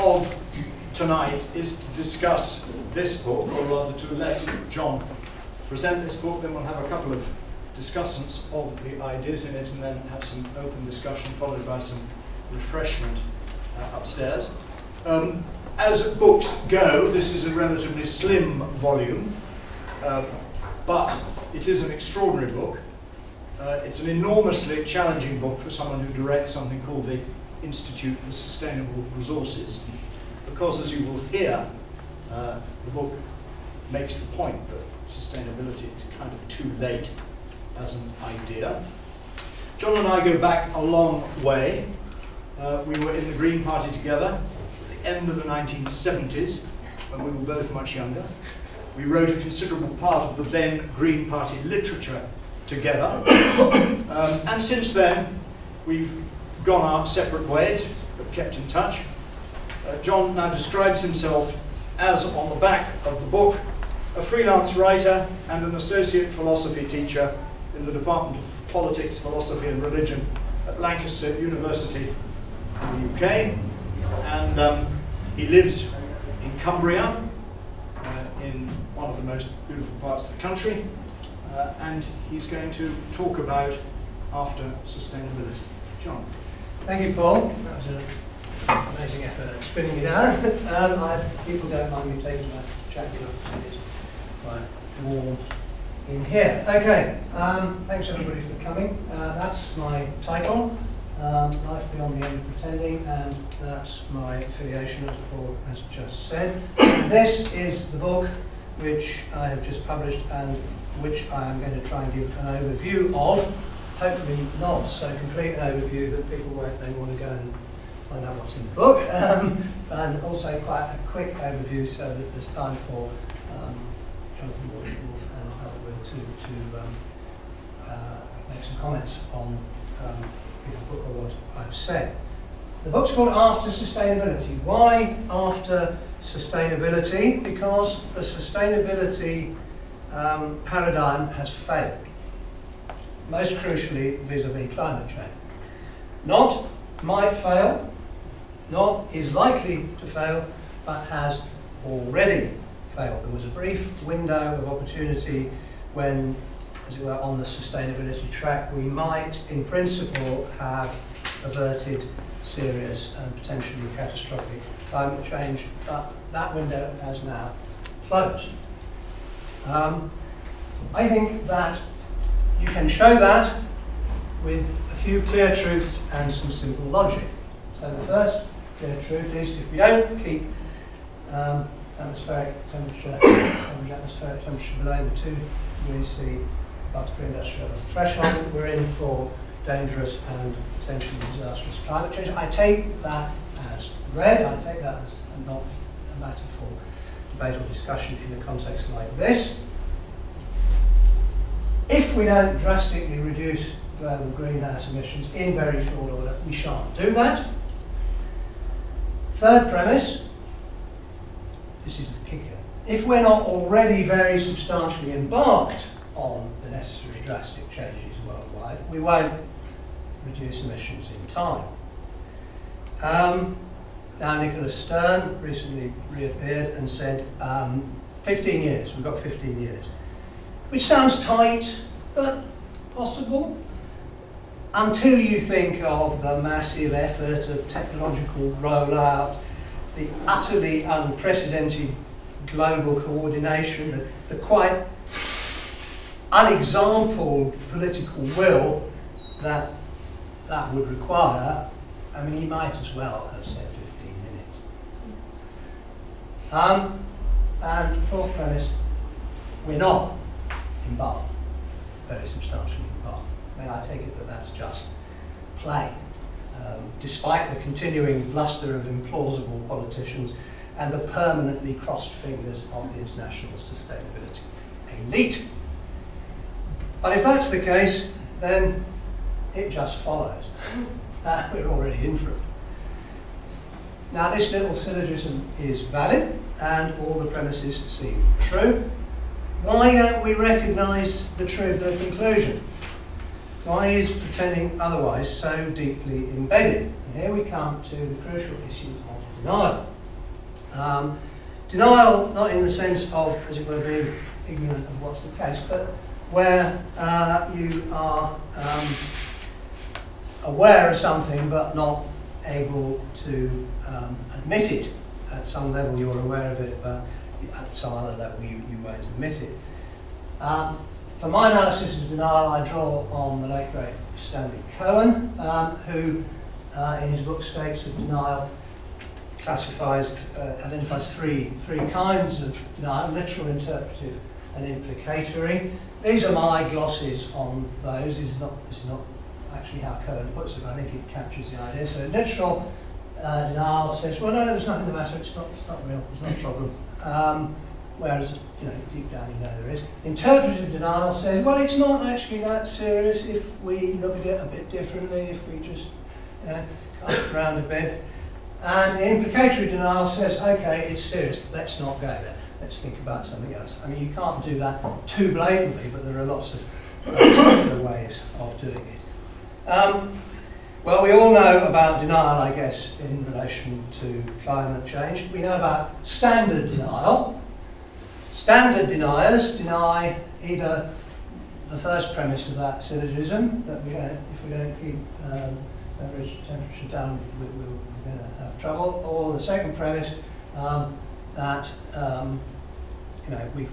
of tonight is to discuss this book, or rather to let John present this book, then we'll have a couple of discussants of the ideas in it, and then have some open discussion followed by some refreshment upstairs. As books go, this is a relatively slim volume, but it is an extraordinary book. It's an enormously challenging book for someone who directs something called the Institute for Sustainable Resources, because as you will hear, the book makes the point that sustainability is kind of too late as an idea. John and I go back a long way. We were in the Green Party together at the end of the 1970s, when we were both much younger. We wrote a considerable part of the then Green Party literature together. And since then, we've gone our separate ways, but kept in touch. John now describes himself as, on the back of the book, a freelance writer and an associate philosophy teacher in the Department of Politics, Philosophy and Religion at Lancaster University in the UK. And he lives in Cumbria, in one of the most beautiful parts of the country. And he's going to talk about after sustainability. John. Thank you, Paul. That was an amazing effort at spinning it out. People don't mind me taking my jacket off, it is quite warm in here. Okay, thanks everybody for coming. That's my title, Life Beyond the End of Pretending, and that's my affiliation, as Paul has just said. This is the book which I have just published and which I am going to try and give an overview of. Hopefully not so complete an overview that people won't then want to go and find out what's in the book, and also quite a quick overview so that there's time for Jonathan Wolf and Will to make some comments on the book or what I've said. The book's called After Sustainability. Why after sustainability? Because the sustainability paradigm has failed. Most crucially vis-à-vis climate change. Not might fail, not is likely to fail, but has already failed. There was a brief window of opportunity when, as it were, on the sustainability track, we might, in principle, have averted serious and potentially catastrophic climate change, but that window has now closed. I think that you can show that with a few clear truths and some simple logic. So the first clear truth is if we don't keep atmospheric temperature below the 2 degrees C above the pre-industrial threshold, we're in for dangerous and potentially disastrous climate change. I take that as read, I take that as not a matter for debate or discussion in a context like this. If we don't drastically reduce global greenhouse emissions in very short order, we shan't do that. Third premise, this is the kicker. If we're not already very substantially embarked on the necessary drastic changes worldwide, we won't reduce emissions in time. Now Nicholas Stern recently reappeared and said 15 years, we've got 15 years. Which sounds tight, but possible, until you think of the massive effort of technological rollout, the utterly unprecedented global coordination, the quite unexampled political will that that would require. I mean, he might as well have said 15 minutes. And fourth premise, we're not embarked, very substantially embarked. I mean, I take it that that's just plain, despite the continuing bluster of implausible politicians and the permanently crossed fingers of the international sustainability elite. But if that's the case, then it just follows that we're already in for it. Now, this little syllogism is valid, and all the premises seem true. Why don't we recognise the truth of the conclusion? Why is pretending otherwise so deeply embedded? And here we come to the crucial issue of denial. Denial, not in the sense of, as it were, being ignorant of what's the case, but where you are aware of something but not able to admit it. At some level you're aware of it, but at some other level you won't admit it. For my analysis of denial, I draw on the late great Stanley Cohen, who in his book States of Denial identifies three kinds of denial: literal, interpretive and implicatory. These are my glosses on those. This is not actually how Cohen puts it, but I think it captures the idea. So literal denial says, well, no, there's nothing the matter, it's not real, it's not a problem. Whereas, deep down you know there is. Interpretive denial says, well, it's not actually that serious if we look at it a bit differently, if we just, cast it around a bit. And the implicatory denial says, okay, it's serious, let's not go there. Let's think about something else. I mean, you can't do that too blatantly, but there are lots of other ways of doing it. Well, we all know about denial, I guess, in relation to climate change. We know about standard denial. Standard deniers deny either the first premise of that syllogism, that if we don't keep average temperature down, we're going to have trouble, or the second premise that we've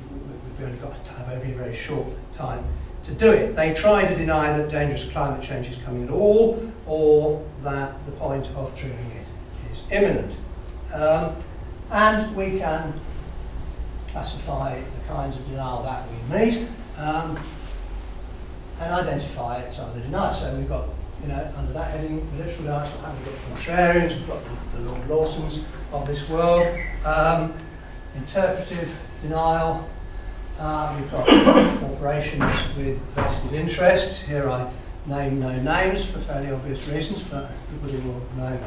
only got to have a very, very short time to do it. They try to deny that dangerous climate change is coming at all, or that the point of triggering it is imminent. And we can classify the kinds of denial that we meet and identify some of the deniers. So we've got, under that heading, the literal deniers, we've got contrarians, we've got the Lord Lawsons of this world. Interpretive denial, we've got corporations with vested interests. Here I name no names for fairly obvious reasons, but everybody will know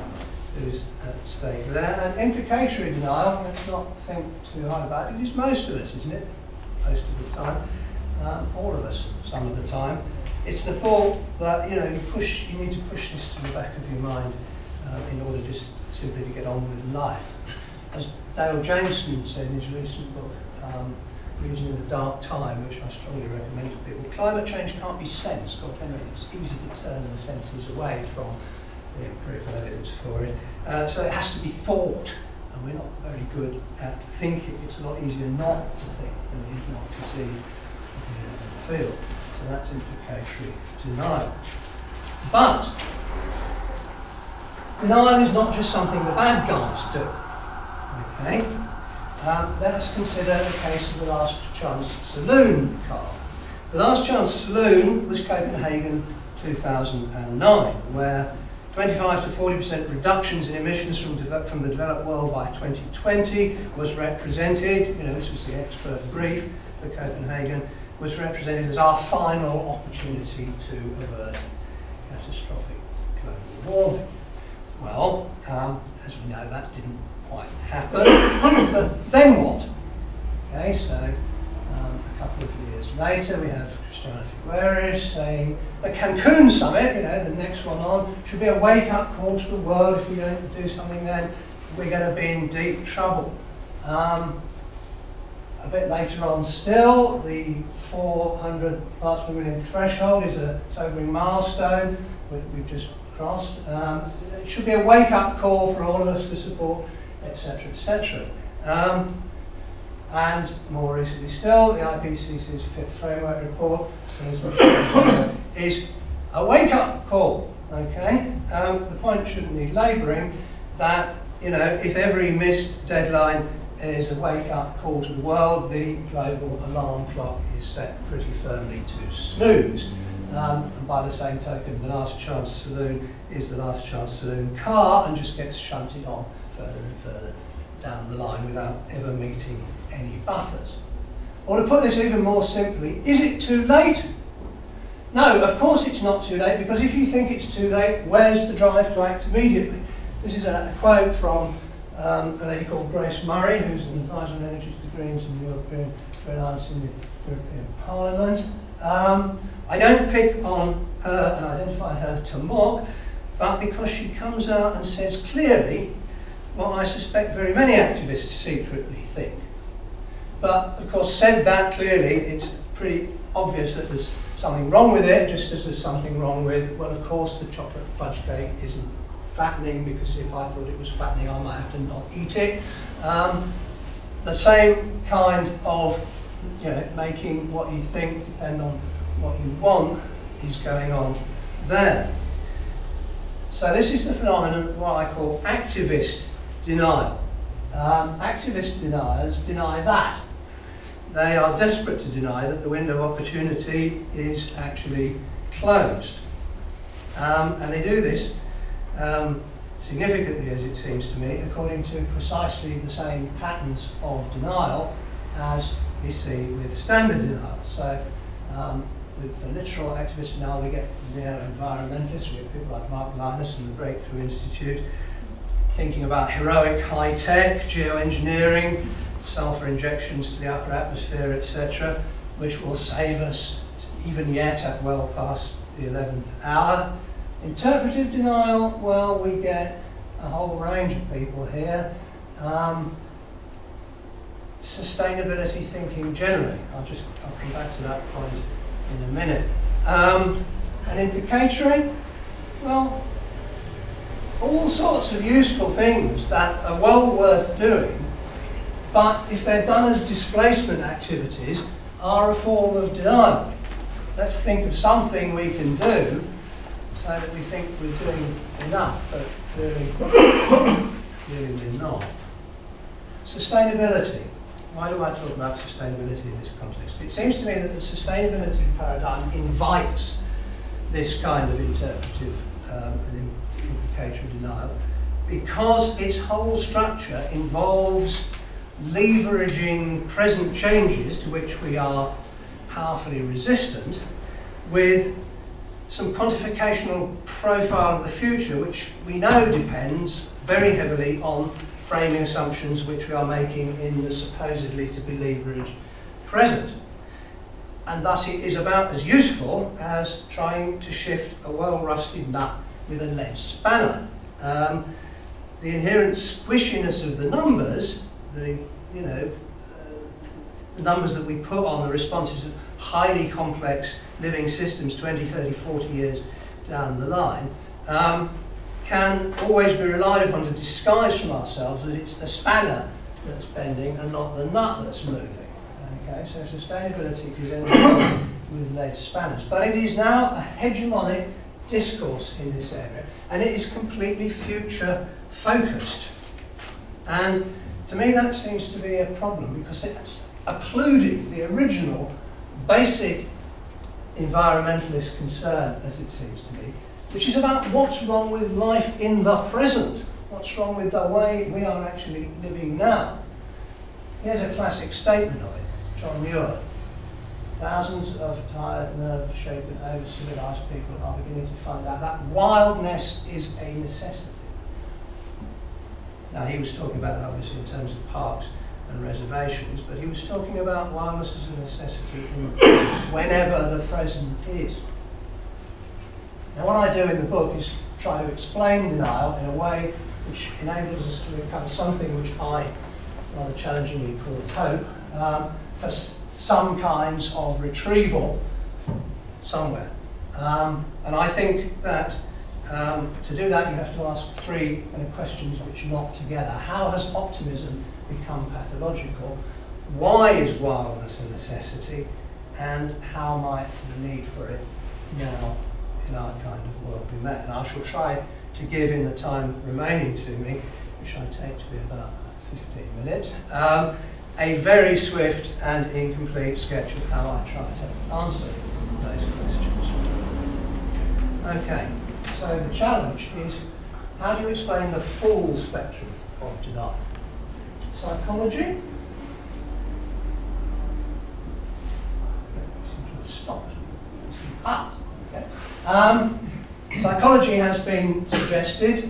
who's at stake there. And implicatory denial, let's not think too hard about it. It is most of us, isn't it? Most of the time. All of us, some of the time. It's the thought that you need to push this to the back of your mind in order just simply to get on with life. As Dale Jameson said in his recent book, Reason in the Dark Time, which I strongly recommend to people, climate change can't be sensed, or it's easy to turn the senses away from the empirical evidence for it. So it has to be thought, and we're not very good at thinking. It's a lot easier not to think than it is not to see and feel. So that's implicatory denial. But denial is not just something the bad guys do. Okay? Let's consider the case of the Last Chance Saloon car. The Last Chance Saloon was Copenhagen 2009, where 25 to 40% reductions in emissions from the developed world by 2020 was represented. This was the expert brief for Copenhagen, was represented as our final opportunity to avert catastrophic global warming. Well, as we know, that didn't quite happen. But then what? Okay, so a couple of years later, we have Christiana Figueres saying the Cancun summit, the next one on, should be a wake-up call to the world. If we don't do something then, we're going to be in deep trouble. A bit later on still, the 400 parts per million threshold is a sobering milestone we've just crossed. It should be a wake-up call for all of us to support, etc., etc. And more recently still, the IPCC's 5th framework report says is a wake-up call. Okay, the point shouldn't need labouring that if every missed deadline is a wake-up call to the world, the global alarm clock is set pretty firmly to snooze. And by the same token, the Last Chance Saloon is the Last Chance Saloon car and just gets shunted on further and further down the line without ever meeting any buffers. Or to put this even more simply, is it too late? No, of course it's not too late, because if you think it's too late, where's the drive to act immediately? This is a quote from a lady called Grace Murray, who's an advisor on energy to the Greens and the European Alliance in the European Parliament. I don't pick on her and identify her to mock, but because she comes out and says clearly what I suspect very many activists secretly think. But of course, said that clearly, it's pretty obvious that there's something wrong with it, just as there's something wrong with, well, of course, the chocolate fudge cake isn't fattening, because if I thought it was fattening, I might have to not eat it. The same kind of, you know, making what you think depend on what you want is going on there. So this is the phenomenon of what I call activist denial. Activist deniers deny that. They are desperate to deny that the window of opportunity is actually closed. And they do this significantly, as it seems to me, according to precisely the same patterns of denial as we see with standard denial. So with the literal activist denial, we get neo-environmentalists, we get people like Mark Linus and the Breakthrough Institute, thinking about heroic high-tech, geoengineering, sulfur injections to the upper atmosphere, etc., which will save us even yet at well past the 11th hour. Interpretive denial, well, we get a whole range of people here. Sustainability thinking generally. I'll come back to that point in a minute. And indicatory, well, all sorts of useful things that are well worth doing, but if they're done as displacement activities, are a form of denial. Let's think of something we can do so that we think we're doing enough, but clearly we're not. Sustainability. Why do I talk about sustainability in this context? It seems to me that the sustainability paradigm invites this kind of interpretive and implicatory denial because its whole structure involves leveraging present changes to which we are powerfully resistant with some quantificational profile of the future, which we know depends very heavily on framing assumptions which we are making in the supposedly to be leveraged present. And thus it is about as useful as trying to shift a well-rusted nut with a lead spanner. The inherent squishiness of the numbers, the numbers that we put on the responses of highly complex living systems 20, 30, 40 years down the line, can always be relied upon to disguise from ourselves that it's the spanner that's bending and not the nut that's moving. Okay, so sustainability is anything with lead spanners. But it is now a hegemonic discourse in this area, and it is completely future focused. And to me that seems to be a problem, because it's occluding the original basic environmentalist concern, as it seems to me, which is about what's wrong with life in the present, what's wrong with the way we are actually living now. Here's a classic statement of it, John Muir. Thousands of tired, nerve-shaken, over-civilized people are beginning to find out that wildness is a necessity. Now, he was talking about that obviously in terms of parks and reservations, but he was talking about wildness as a necessity whenever the present is. Now, what I do in the book is try to explain denial in a way which enables us to recover something which I rather challengingly call hope, for some kinds of retrieval somewhere. And I think that to do that you have to ask three kind of questions which lock together. How has optimism become pathological? Why is wildness a necessity? And how might the need for it now in our kind of world be met? And I shall try to give, in the time remaining to me, which I take to be about 15 minutes, a very swift and incomplete sketch of how I try to answer those questions. Okay, so the challenge is, how do you explain the full spectrum of denial? Psychology? Seems to have stopped. Okay. Psychology has been suggested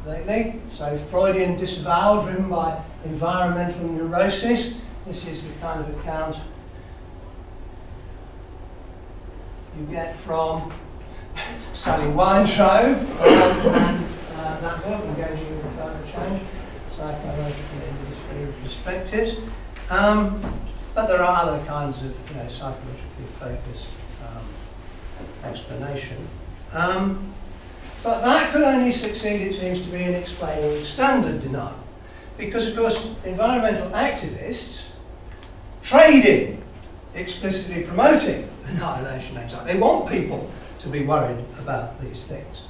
lately, so Freudian disavowal driven by environmental neurosis. This is the kind of account you get from Sally Weintraub and that book, Engaging with Climate Change. psychological industry perspectives. But there are other kinds of psychologically focused explanation. But that could only succeed, it seems to be, in explaining standard denial. Because, of course, environmental activists trade in explicitly promoting annihilation anxiety. They want people to be worried about these things.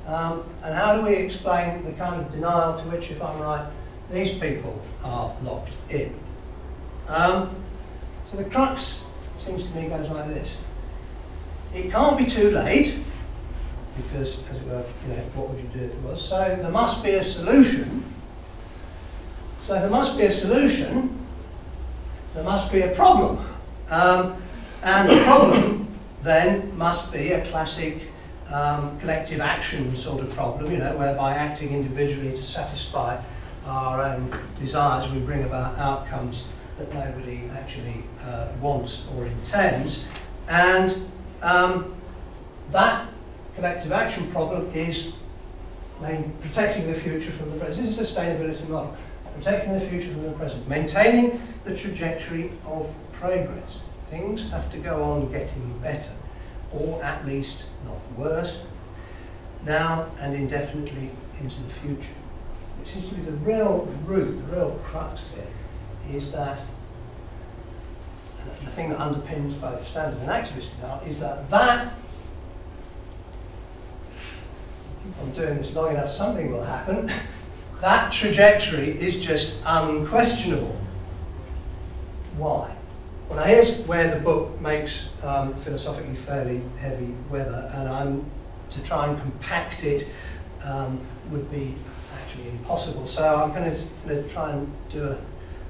And how do we explain the kind of denial to which, if I'm right, these people are locked in? So the crux, seems to me, goes like this. It can't be too late, because, as it were, what would you do if it was? So there must be a solution. So if there must be a solution, there must be a problem. And the problem then must be a classic collective action sort of problem, whereby acting individually to satisfy our own desires, we bring about outcomes that nobody actually wants or intends. And that collective action problem is protecting the future from the present. This is a sustainability model. Protecting the future from the present. Maintaining the trajectory of progress. Things have to go on getting better, or at least not worse, now and indefinitely into the future. It seems to be the real root, the real crux here, is that the thing that underpins both standard and activist now is that keep on doing this long enough, something will happen. That trajectory is just unquestionable. Why? Well, now here's where the book makes philosophically fairly heavy weather, and to try and compact it would be actually impossible. So I'm going to try and do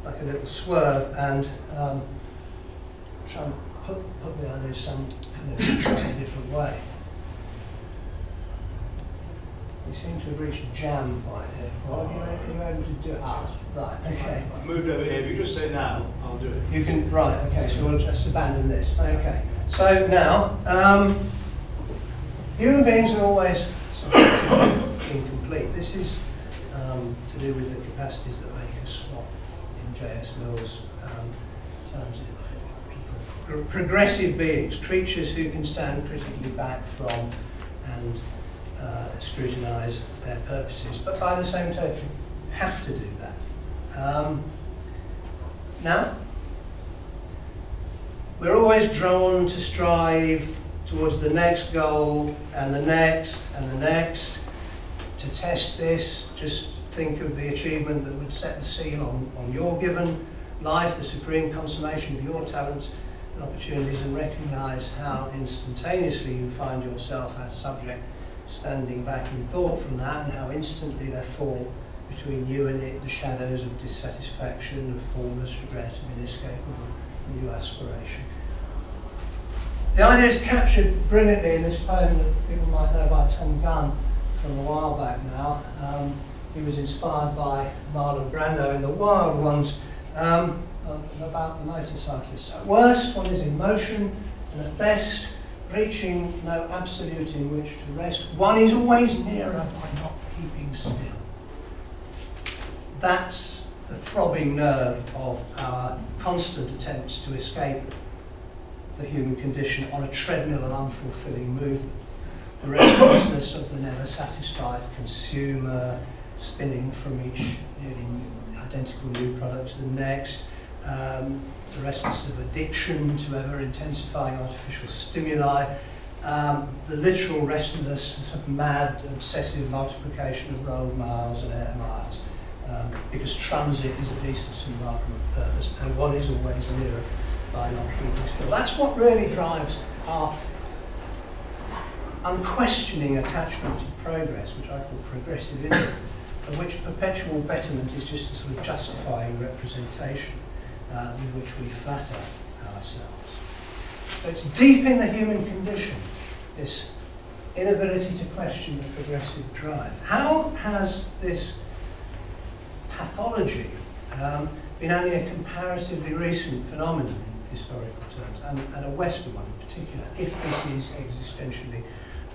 a little swerve and try and put the ideas some kind of different way. We seem to have reached a jam point here. Well, are you able to do it? Ah, right, okay. I've moved over here. If you just say now, I'll do it. You can, right, okay, so we'll just abandon this. Okay, so now, human beings are always incomplete. This is to do with the capacities that make us what in J.S. Mill's terms of progressive beings, creatures who can stand critically back from and scrutinise their purposes, but by the same token have to do that. Now, we're always drawn to strive towards the next goal and the next and the next. To test this, just think of the achievement that would set the seal on your given life, the supreme consummation of your talents and opportunities, and recognise how instantaneously you find yourself as subject standing back in thought from that, and how instantly there fall between you and it the shadows of dissatisfaction, of formless regret, of inescapable new aspiration. The idea is captured brilliantly in this poem that people might know by Tom Gunn from a while back now. He was inspired by Marlon Brando in The Wild Ones, about the motorcyclist. At worst, one is in motion, and at best, reaching no absolute in which to rest. One is always nearer by not keeping still. That's the throbbing nerve of our constant attempts to escape the human condition on a treadmill of unfulfilling movement. The restlessness of the never satisfied consumer, spinning from each nearly identical new product to the next. The restlessness of addiction to ever-intensifying artificial stimuli, the literal restlessness of mad, obsessive multiplication of road miles and air miles, because transit is a decent marker of purpose, and one is always nearer by not keeping still. That's what really drives our unquestioning attachment to progress, which I call progressivism, of which perpetual betterment is just a sort of justifying representation with which we flatter ourselves. So it's deep in the human condition, this inability to question the progressive drive. How has this pathology been only a comparatively recent phenomenon in historical terms, and a Western one in particular, if this is existentially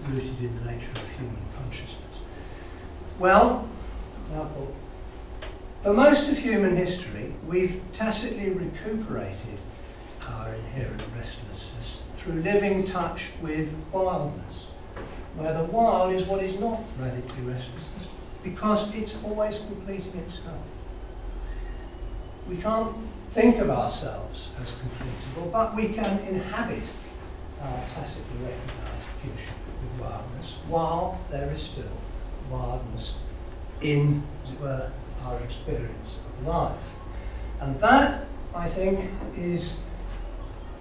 rooted in the nature of human consciousness? Well, now Paul, For most of human history, we've tacitly recuperated our inherent restlessness through living touch with wildness, where the wild is what is not radically restless, because it's always completing itself. We can't think of ourselves as completable, but we can inhabit our tacitly recognised kinship with wildness, while there is still wildness in, as it were, our experience of life. And that, I think, is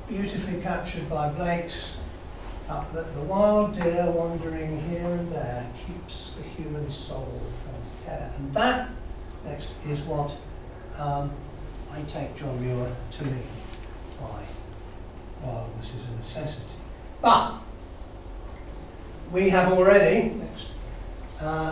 beautifully captured by Blake's that the wild deer wandering here and there keeps the human soul from care. And that, next, is what I take John Muir to mean by wildness is a necessity. But we have already, next,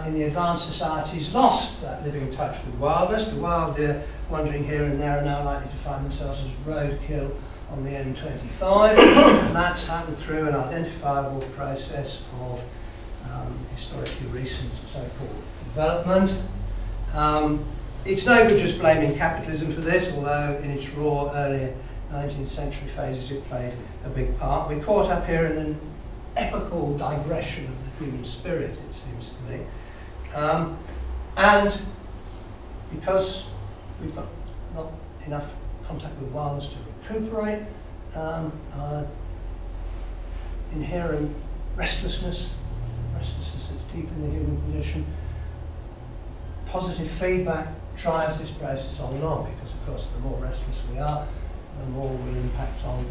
in the advanced societies, lost that living touch with wildness. The wild deer wandering here and there are now likely to find themselves as roadkill on the M25, and that's happened through an identifiable process of historically recent so-called development. It's no good just blaming capitalism for this, although in its raw earlier 19th century phases it played a big part. We're caught up here in an epical digression of the human spirit, it seems to me. And because we've got not enough contact with wildness to recuperate, our inherent restlessness that's deep in the human condition, positive feedback drives this process on along, because of course the more restless we are, the more we impact on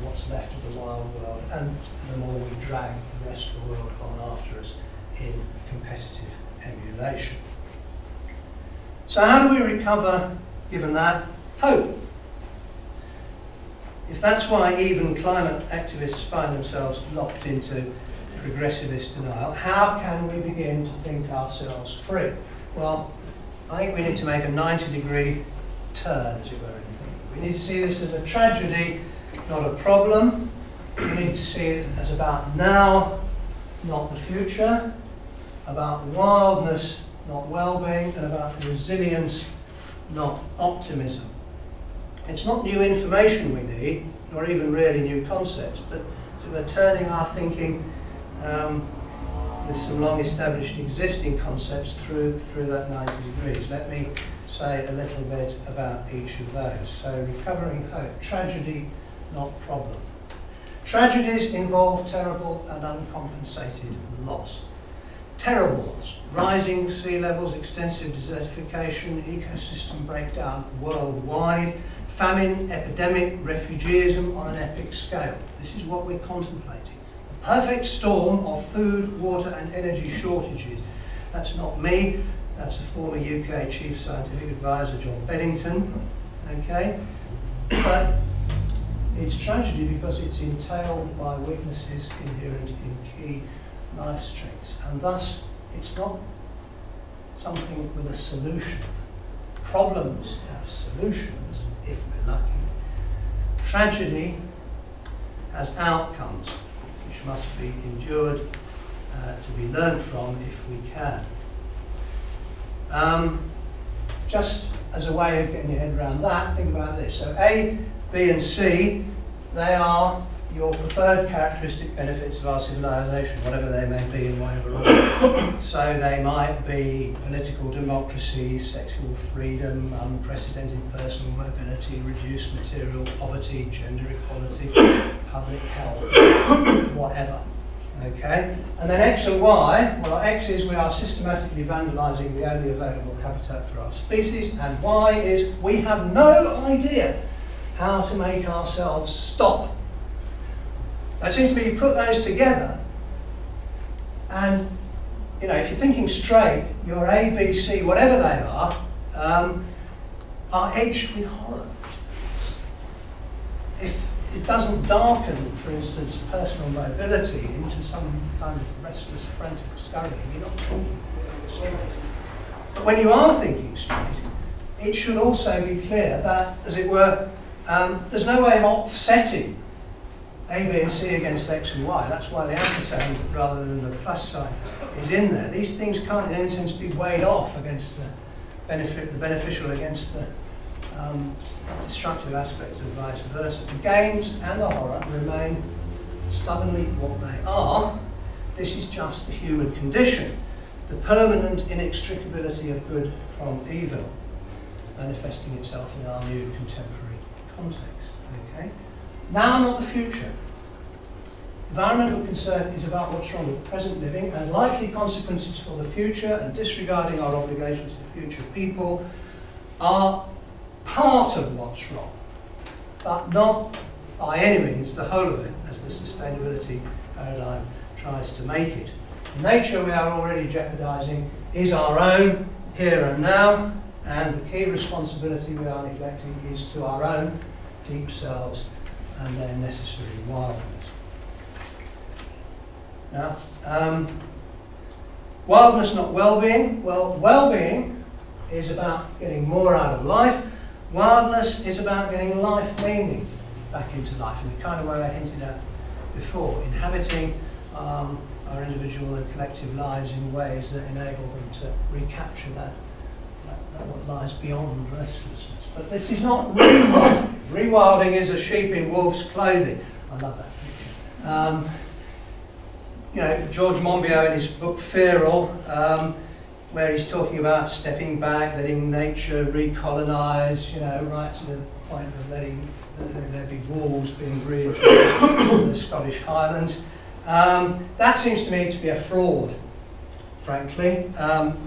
what's left of the wild world, and the more we drag the rest of the world on after us in competitive emulation. So how do we recover, given that, hope? If that's why even climate activists find themselves locked into progressivist denial, how can we begin to think ourselves free? Well, I think we need to make a 90-degree turn, as it were, in thinking. We need to see this as a tragedy, not a problem. We need to see it as about now, not the future, about wildness, not well-being, and about resilience, not optimism. It's not new information we need, nor even really new concepts, but we're turning our thinking with some long-established existing concepts through that 90 degrees. Let me say a little bit about each of those. So, recovering hope, tragedy, not problem. Tragedies involve terrible and uncompensated loss. Terrible loss, rising sea levels, extensive desertification, ecosystem breakdown worldwide, famine, epidemic, refugeeism on an epic scale. This is what we're contemplating. A perfect storm of food, water and energy shortages. That's not me, that's a former UK Chief Scientific Advisor, John Beddington. Okay? But it's tragedy because it's entailed by weaknesses inherent in key life strengths, and thus it's not something with a solution. Problems have solutions, if we're lucky. Tragedy has outcomes which must be endured, to be learned from if we can. Just as a way of getting your head around that, think about this. So A, B and C, they are your preferred characteristic benefits of our civilization, whatever they may be in whatever order. So they might be political democracy, sexual freedom, unprecedented personal mobility, reduced material poverty, gender equality, public health, whatever. Okay? And then X and Y, well, X is we are systematically vandalizing the only available habitat for our species, and Y is we have no idea how to make ourselves stop. It seems to be you put those together, and you know, if you're thinking straight, your A, B, C, whatever they are edged with horror. If it doesn't darken, for instance, personal mobility into some kind of restless, frantic scurrying, you're not thinking straight. But when you are thinking straight, it should also be clear that, as it were, there's no way of offsetting A, B and C against X and Y. That's why the ampersand rather than the plus sign is in there. These things can't in any sense be weighed off against the beneficial against the destructive aspects and vice versa. The gains and the horror remain stubbornly what they are. This is just the human condition, the permanent inextricability of good from evil, manifesting itself in our new contemporary context. Okay? Now, not the future. Environmental concern is about what's wrong with present living and likely consequences for the future, and disregarding our obligations to future people are part of what's wrong, but not by any means the whole of it, as the sustainability paradigm tries to make it. The nature we are already jeopardising is our own here and now, and the key responsibility we are neglecting is to our own deep selves and their necessary wildness. Now, wildness, not well-being. Well, well-being is about getting more out of life. Wildness is about getting life meaning back into life in the kind of way I hinted at before, inhabiting our individual and collective lives in ways that enable them to recapture that what lies beyond restlessness. But this is not rewilding. Rewilding is a sheep in wolf's clothing. I love that picture. You know, George Monbiot in his book Feral, where he's talking about stepping back, letting nature recolonise, you know, right to the point of letting there be wolves being reintroduced in the Scottish Highlands. That seems to me to be a fraud, frankly.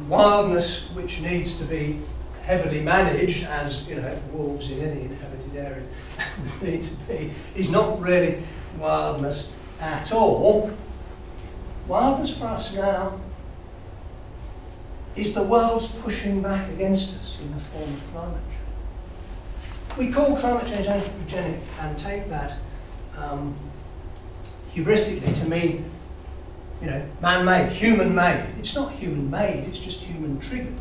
Wildness, which needs to be heavily managed, as you know, wolves in any inhabited area need to be, is not really wildness at all. Wildness for us now is the world's pushing back against us in the form of climate change. We call climate change anthropogenic and take that hubristically to mean, you know, man-made, human-made. It's not human-made, it's just human-triggered.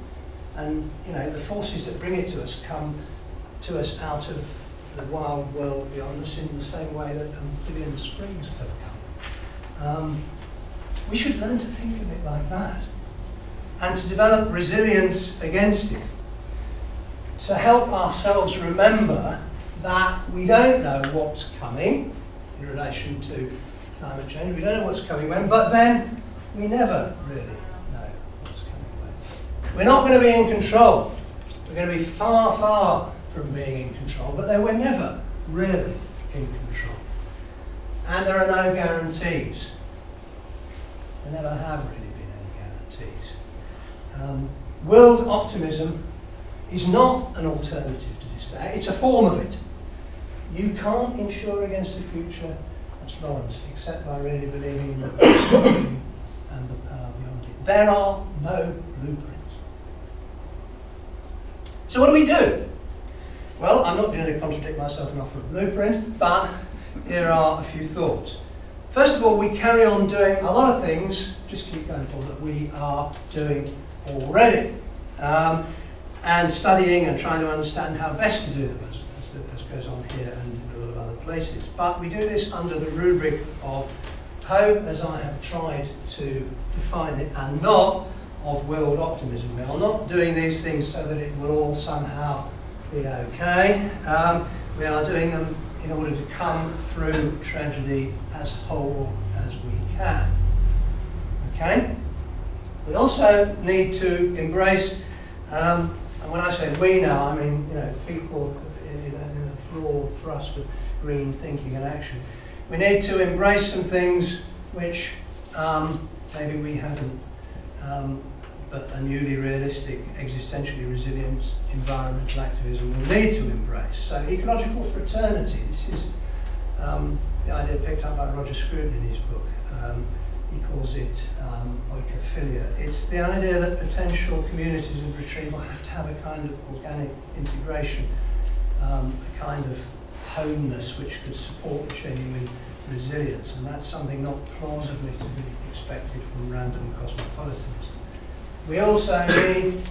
And, you know, the forces that bring it to us come to us out of the wild world beyond us in the same way that amphibian springs have come. We should learn to think of it like that and to develop resilience against it, to help ourselves remember that we don't know what's coming in relation to climate change. We don't know what's coming when, but then we never really know what's coming when. We're not going to be in control. We're going to be far, far from being in control, but then we're never really in control. And there are no guarantees. There never have really been any guarantees. World optimism is not an alternative to despair. It's a form of it. You can't insure against the future, that's Lawrence, except by really believing in the possibility and the power beyond it. There are no blueprints. So what do we do? Well, I'm not going to contradict myself and offer a blueprint, but here are a few thoughts. First of all, we carry on doing a lot of things, just keep going for that we are doing already, and studying and trying to understand how best to do them, as goes on here and in a lot of other places. But we do this under the rubric of hope, as I have tried to define it, and not of world optimism. We are not doing these things so that it will all somehow be okay. We are doing them in order to come through tragedy as whole as we can. Okay? We also need to embrace, and when I say we now, I mean, you know, people in a broad thrust of green thinking and action. We need to embrace some things which maybe we haven't, but a newly realistic, existentially resilient environmental activism will need to embrace. So ecological fraternity, this is the idea picked up by Roger Scruton in his book. He calls it oikophilia. It's the idea that potential communities of retrieval have to have a kind of organic integration, a kind of homeness which could support genuine resilience, and that's something not plausibly to be expected from random cosmopolitans. We also need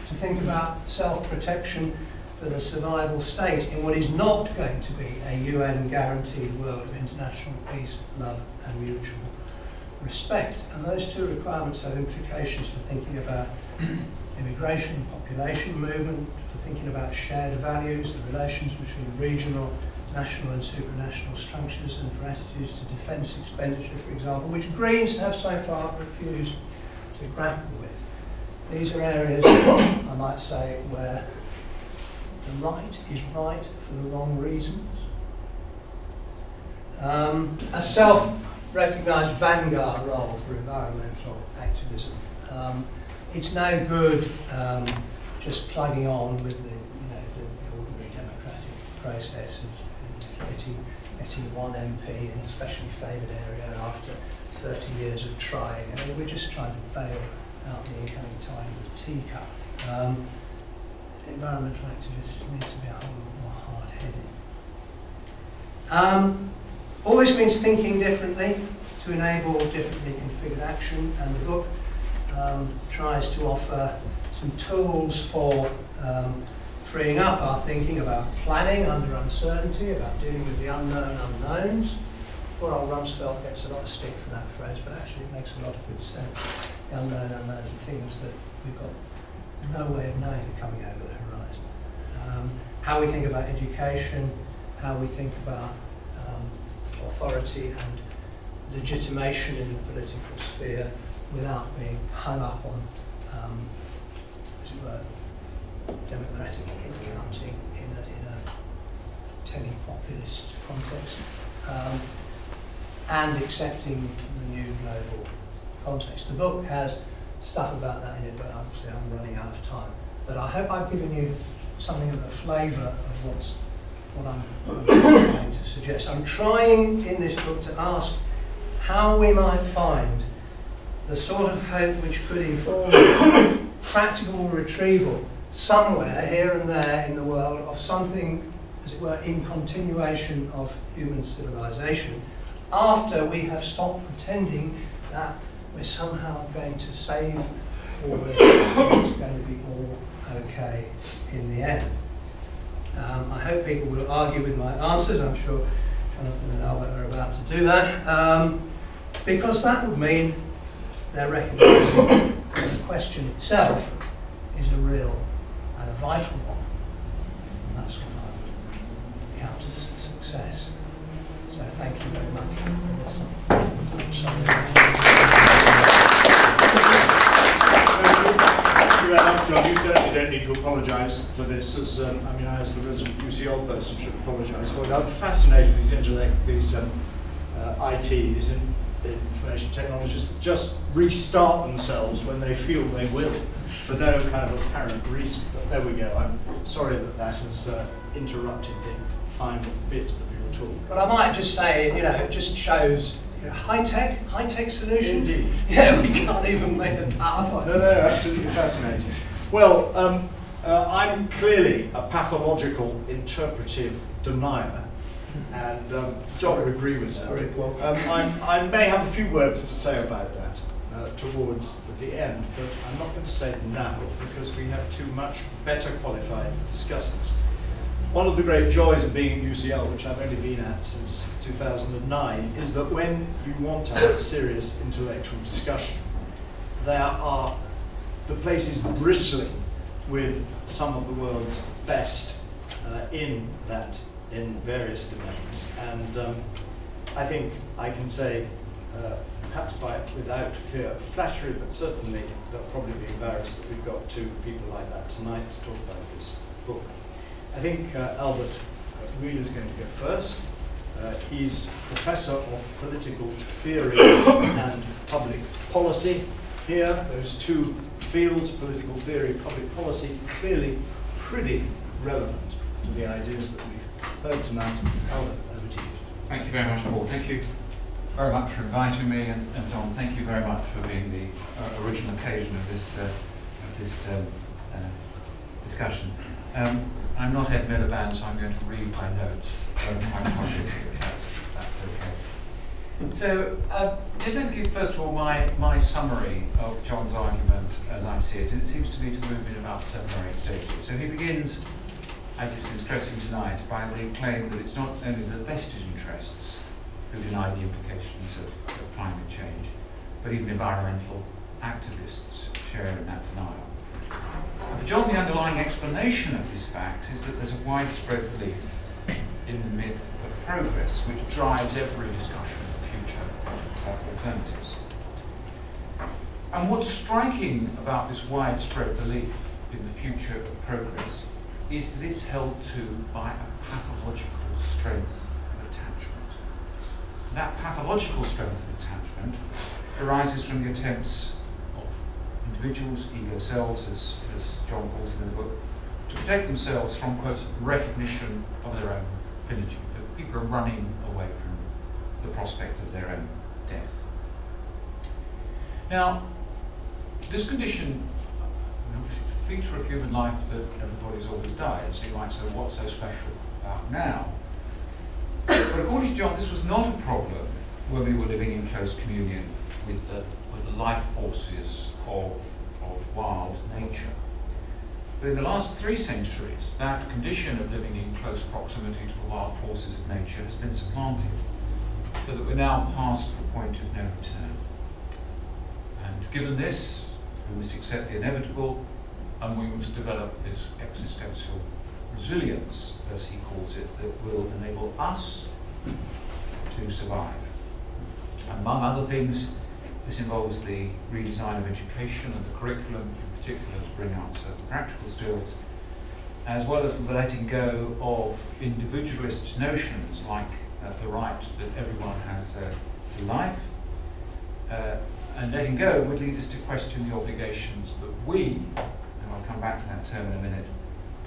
to think about self-protection for the survival state in what is not going to be a UN-guaranteed world of international peace, love and mutual respect. And those two requirements have implications for thinking about immigration and population movement, for thinking about shared values, the relations between regional, national and supranational structures, and for attitudes to defence expenditure, for example, which Greens have so far refused to grapple with. These are areas, I might say, where the right is right for the wrong reasons. A self-recognised vanguard role for environmental activism. It's no good just plugging on with the ordinary democratic process of getting one MP in a specially favoured area after 30 years of trying. I mean, we're just trying to bail out the incoming tide with a teacup. Environmental activists need to be a whole lot more hard-headed. All this means thinking differently to enable differently configured action, and the book tries to offer some tools for freeing up our thinking about planning under uncertainty, about dealing with the unknown unknowns. Poor old Rumsfeld gets a lot of stick for that phrase, but actually it makes a lot of good sense. The unknown unknowns are things that we've got no way of knowing are coming over the horizon. How we think about education, how we think about authority and legitimation in the political sphere without being hung up on, as it were, democratic head-counting in a tele-populist context, and accepting the new global context. The book has stuff about that in it, but obviously I'm running out of time. But I hope I've given you something of the flavour of what I'm trying to suggest. I'm trying in this book to ask how we might find the sort of hope which could inform practical retrieval somewhere here and there in the world of something, as it were, in continuation of human civilization, after we have stopped pretending that we're somehow going to save all this, it's going to be all okay in the end. I hope people will argue with my answers. I'm sure Jonathan and Albert are about to do that, because that would mean they're recognising that the question itself is a real and a vital one, and that's what I would count as success. So thank you very much for this. Thank you very much, John. You certainly don't need to apologise for this, as I mean, I as the resident UCL person should apologise for it. I'm fascinated with these ITs and information technologists just restart themselves when they feel they will, for no kind of apparent reason. But there we go. I'm sorry that that has interrupted the final bit of your talk. But I might just say, it just shows high-tech solution. Indeed. Yeah, we can't even make the PowerPoint. No, absolutely fascinating. Well, I'm clearly a pathological interpretive denier, and John would agree with that. I may have a few words to say about that towards the end, but I'm not going to say them now because we have two much better qualified discussants. One of the great joys of being at UCL, which I've only been at since 2009, is that when you want to have a serious intellectual discussion, the place is bristling with some of the world's best in various domains. And I think I can say, perhaps without fear of flattery, but certainly they'll probably be embarrassed that we've got two people like that tonight to talk about this book. I think Albert Wheeler is going to go first. He's Professor of Political Theory and Public Policy. Here, those two fields, political theory, public policy, clearly pretty relevant to the ideas that we've heard tonight. Albert, over to you. Thank you very much, Paul. Thank you very much for inviting me, and John, thank you very much for being the original occasion of this discussion. I'm not Ed Miliband, so I'm going to read my notes. I'm conscious if that's okay. So, just let me give first of all my summary of John's argument as I see it, and it seems to me to move in about 7 or 8 stages. So he begins, as he's been stressing tonight, by the claim that it's not only the vested interests who deny the implications of climate change, but even environmental activists share in that denial. For John, the underlying explanation of this fact is that there's a widespread belief in the myth of progress, which drives every discussion of future alternatives. And what's striking about this widespread belief in the future of progress is that it's held to by a pathological strength of attachment. That pathological strength of attachment arises from the attempts of individuals, ego selves, as John calls them in the book, to protect themselves from, quote, recognition of their own finitude. That people are running away from the prospect of their own death. Now, this condition, obviously it's a feature of human life that everybody's always died, so you might say, what's so special about now? But according to John, this was not a problem when we were living in close communion with the life forces of wild nature. But in the last 3 centuries, that condition of living in close proximity to the wild forces of nature has been supplanted, so that we're now past the point of no return. And given this, we must accept the inevitable, and we must develop this existential resilience, as he calls it, that will enable us to survive. Among other things, this involves the redesign of education and the curriculum, in particular, to bring out certain practical skills, as well as the letting go of individualist notions like the right that everyone has to life. And letting go would lead us to question the obligations that we, and I'll come back to that term in a minute,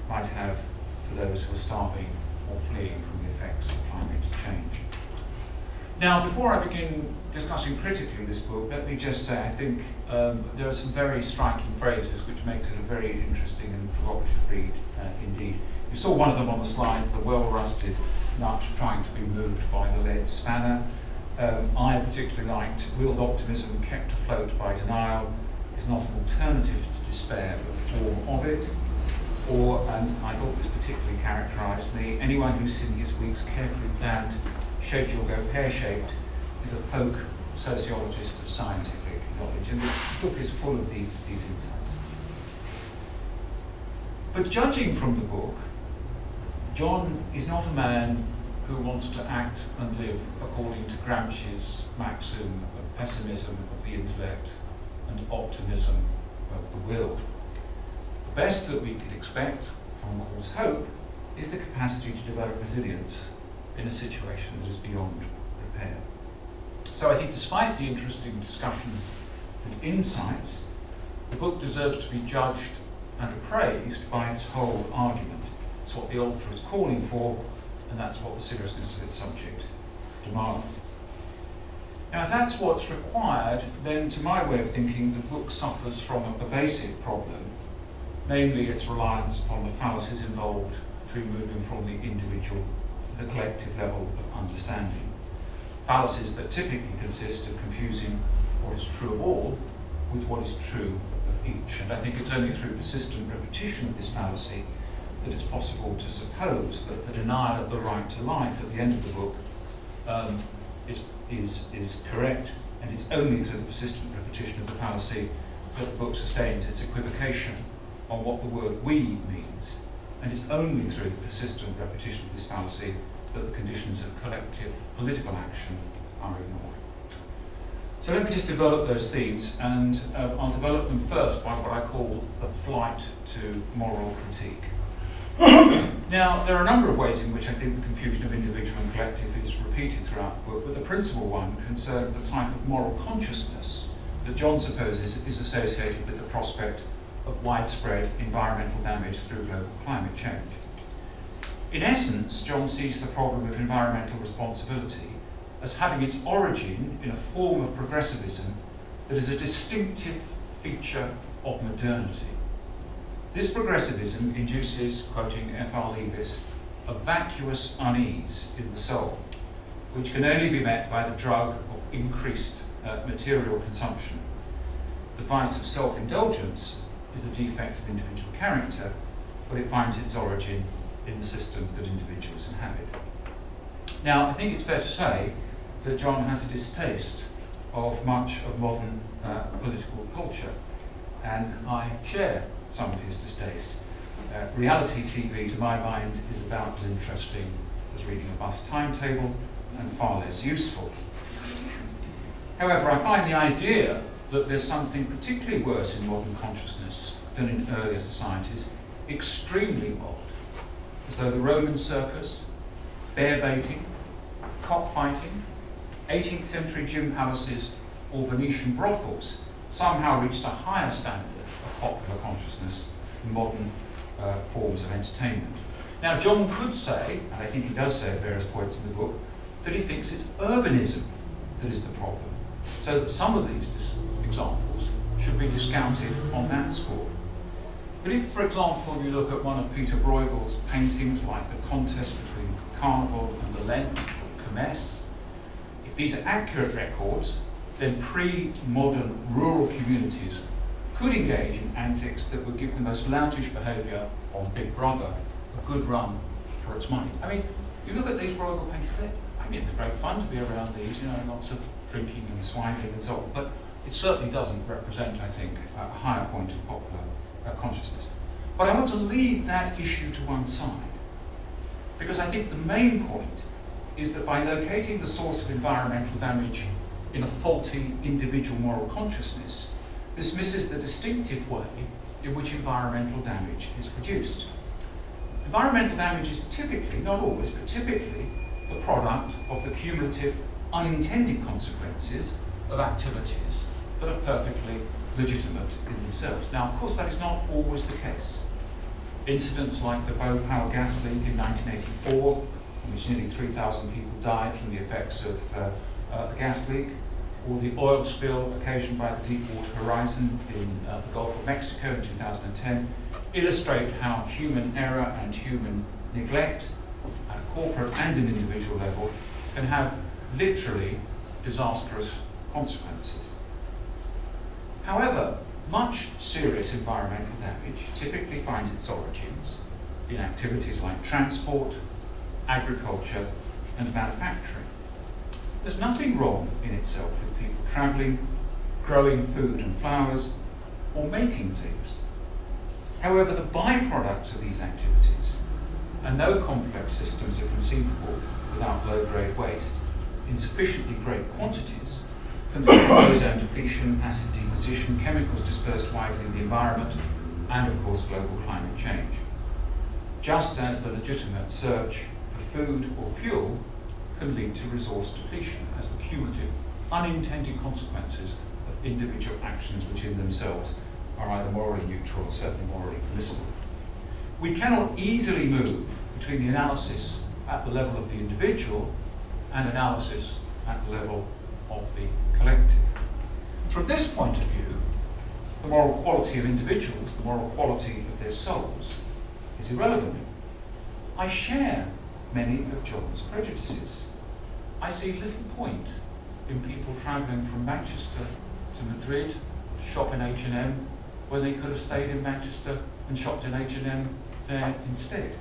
might have for those who are starving or fleeing from the effects of climate change. Now, before I begin discussing critically this book, let me just say I think there are some very striking phrases which makes it a very interesting and provocative read indeed. You saw one of them on the slides, the well-rusted nut trying to be moved by the lead spanner. I particularly liked wheeled optimism kept afloat by denial is not an alternative to despair, but a form of it. Or, and I thought this particularly characterised me, anyone who's seen his week's carefully planned schedule go pear-shaped is a folk sociologist of scientific knowledge, and this book is full of these insights. But judging from the book, John is not a man who wants to act and live according to Gramsci's maxim of pessimism of the intellect and optimism of the will. The best that we could expect, John calls hope, is the capacity to develop resilience in a situation that is beyond repair. So I think despite the interesting discussions and insights, the book deserves to be judged and appraised by its whole argument. It's what the author is calling for, and that's what the seriousness of its subject demands. Now, if that's what's required, then to my way of thinking, the book suffers from a basic problem, namely its reliance upon the fallacies involved between moving from the individual to the collective level of understanding. Fallacies that typically consist of confusing what is true of all with what is true of each. And I think it's only through persistent repetition of this fallacy that it's possible to suppose that the denial of the right to life at the end of the book is correct, and it's only through the persistent repetition of the fallacy that the book sustains its equivocation on what the word we means, and it's only through the persistent repetition of this fallacy that the conditions of collective political action are ignored. So let me just develop those themes, and I'll develop them first by what I call the flight to moral critique. Now, there are a number of ways in which I think the confusion of individual and collective is repeated throughout the book, but the principal one concerns the type of moral consciousness that John supposes is associated with the prospect of widespread environmental damage through global climate change. In essence, John sees the problem of environmental responsibility as having its origin in a form of progressivism that is a distinctive feature of modernity. This progressivism induces, quoting F.R. Leavis, a vacuous unease in the soul, which can only be met by the drug of increased material consumption. The vice of self-indulgence is a defect of individual character, but it finds its origin in the systems that individuals inhabit. Now, I think it's fair to say that John has a distaste of much of modern political culture, and I share some of his distaste. Reality TV, to my mind, is about as interesting as reading a bus timetable and far less useful. However, I find the idea that there's something particularly worse in modern consciousness than in earlier societies extremely odd, as though the Roman circus, bear baiting, cockfighting, 18th century gym palaces or Venetian brothels somehow reached a higher standard of popular consciousness than modern forms of entertainment. Now, John could say, and I think he does say at various points in the book, that he thinks it's urbanism that is the problem, so that some of these examples should be discounted on that score. But if, for example, you look at one of Peter Bruegel's paintings, like the contest between Carnival and the Lent, or Kermesse, if these are accurate records, then pre-modern rural communities could engage in antics that would give the most loutish behaviour on Big Brother a good run for its money. I mean, you look at these Bruegel paintings, I mean, it's great fun to be around these, you know, lots of drinking and swindling and so on, but it certainly doesn't represent, I think, a higher point of popular consciousness. But I want to leave that issue to one side, because I think the main point is that by locating the source of environmental damage in a faulty individual moral consciousness, this misses the distinctive way in which environmental damage is produced. Environmental damage is typically, not always, but typically the product of the cumulative unintended consequences of activities that are perfectly legitimate in themselves. Now, of course, that is not always the case. Incidents like the Bhopal gas leak in 1984, in which nearly 3,000 people died from the effects of the gas leak, or the oil spill occasioned by the Deepwater Horizon in the Gulf of Mexico in 2010, illustrate how human error and human neglect at a corporate and an individual level can have literally disastrous consequences. However, much serious environmental damage typically finds its origins in activities like transport, agriculture, and manufacturing. There's nothing wrong in itself with people travelling, growing food and flowers, or making things. However, the byproducts of these activities, and no complex systems are conceivable without low-grade waste, in sufficiently great quantities, can lead to ozone depletion, acid deposition, chemicals dispersed widely in the environment, and of course global climate change. Just as the legitimate search for food or fuel can lead to resource depletion as the cumulative unintended consequences of individual actions which in themselves are either morally neutral or certainly morally permissible. We cannot easily move between the analysis at the level of the individual and analysis at the level of the collective. From this point of view, the moral quality of individuals, the moral quality of their souls, is irrelevant. I share many of John's prejudices. I see little point in people travelling from Manchester to Madrid to shop in H&M when they could have stayed in Manchester and shopped in H&M there instead.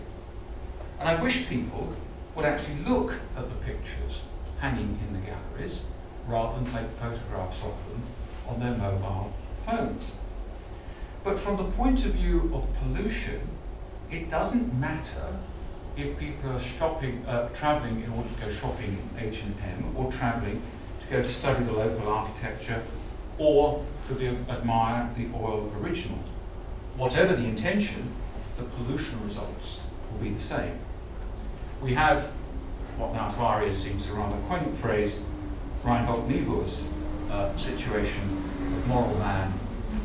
And I wish people would actually look at the pictures hanging in the galleries rather than take photographs of them on their mobile phones. But from the point of view of pollution, it doesn't matter if people are travelling in order to go shopping in H&M, or travelling to go to study the local architecture, or to admire the oil original. Whatever the intention, the pollution results will be the same. We have what now to our ears seems a rather quaint phrase, Reinhold Niebuhr's situation of moral man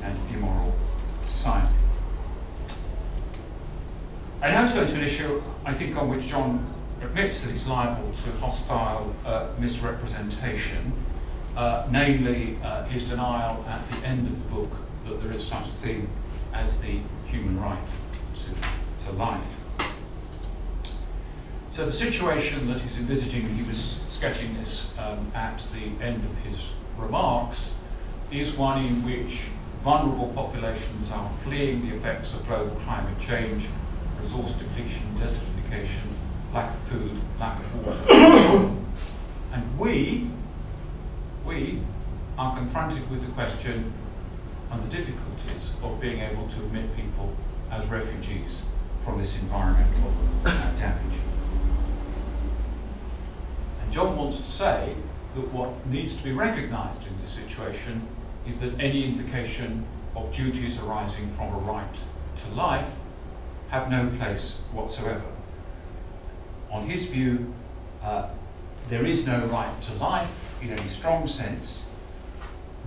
and immoral society. I now turn to an issue, I think, on which John admits that he's liable to hostile misrepresentation, namely his denial at the end of the book that there is such a thing as the human right to life. So the situation that he's envisaging, he was sketching this at the end of his remarks, is one in which vulnerable populations are fleeing the effects of global climate change, resource depletion, desertification, lack of food, lack of water. And we are confronted with the question, and the difficulties of being able to admit people as refugees from this environmental damage. And John wants to say that what needs to be recognised in this situation is that any invocation of duties arising from a right to life have no place whatsoever. On his view, there is no right to life in any strong sense.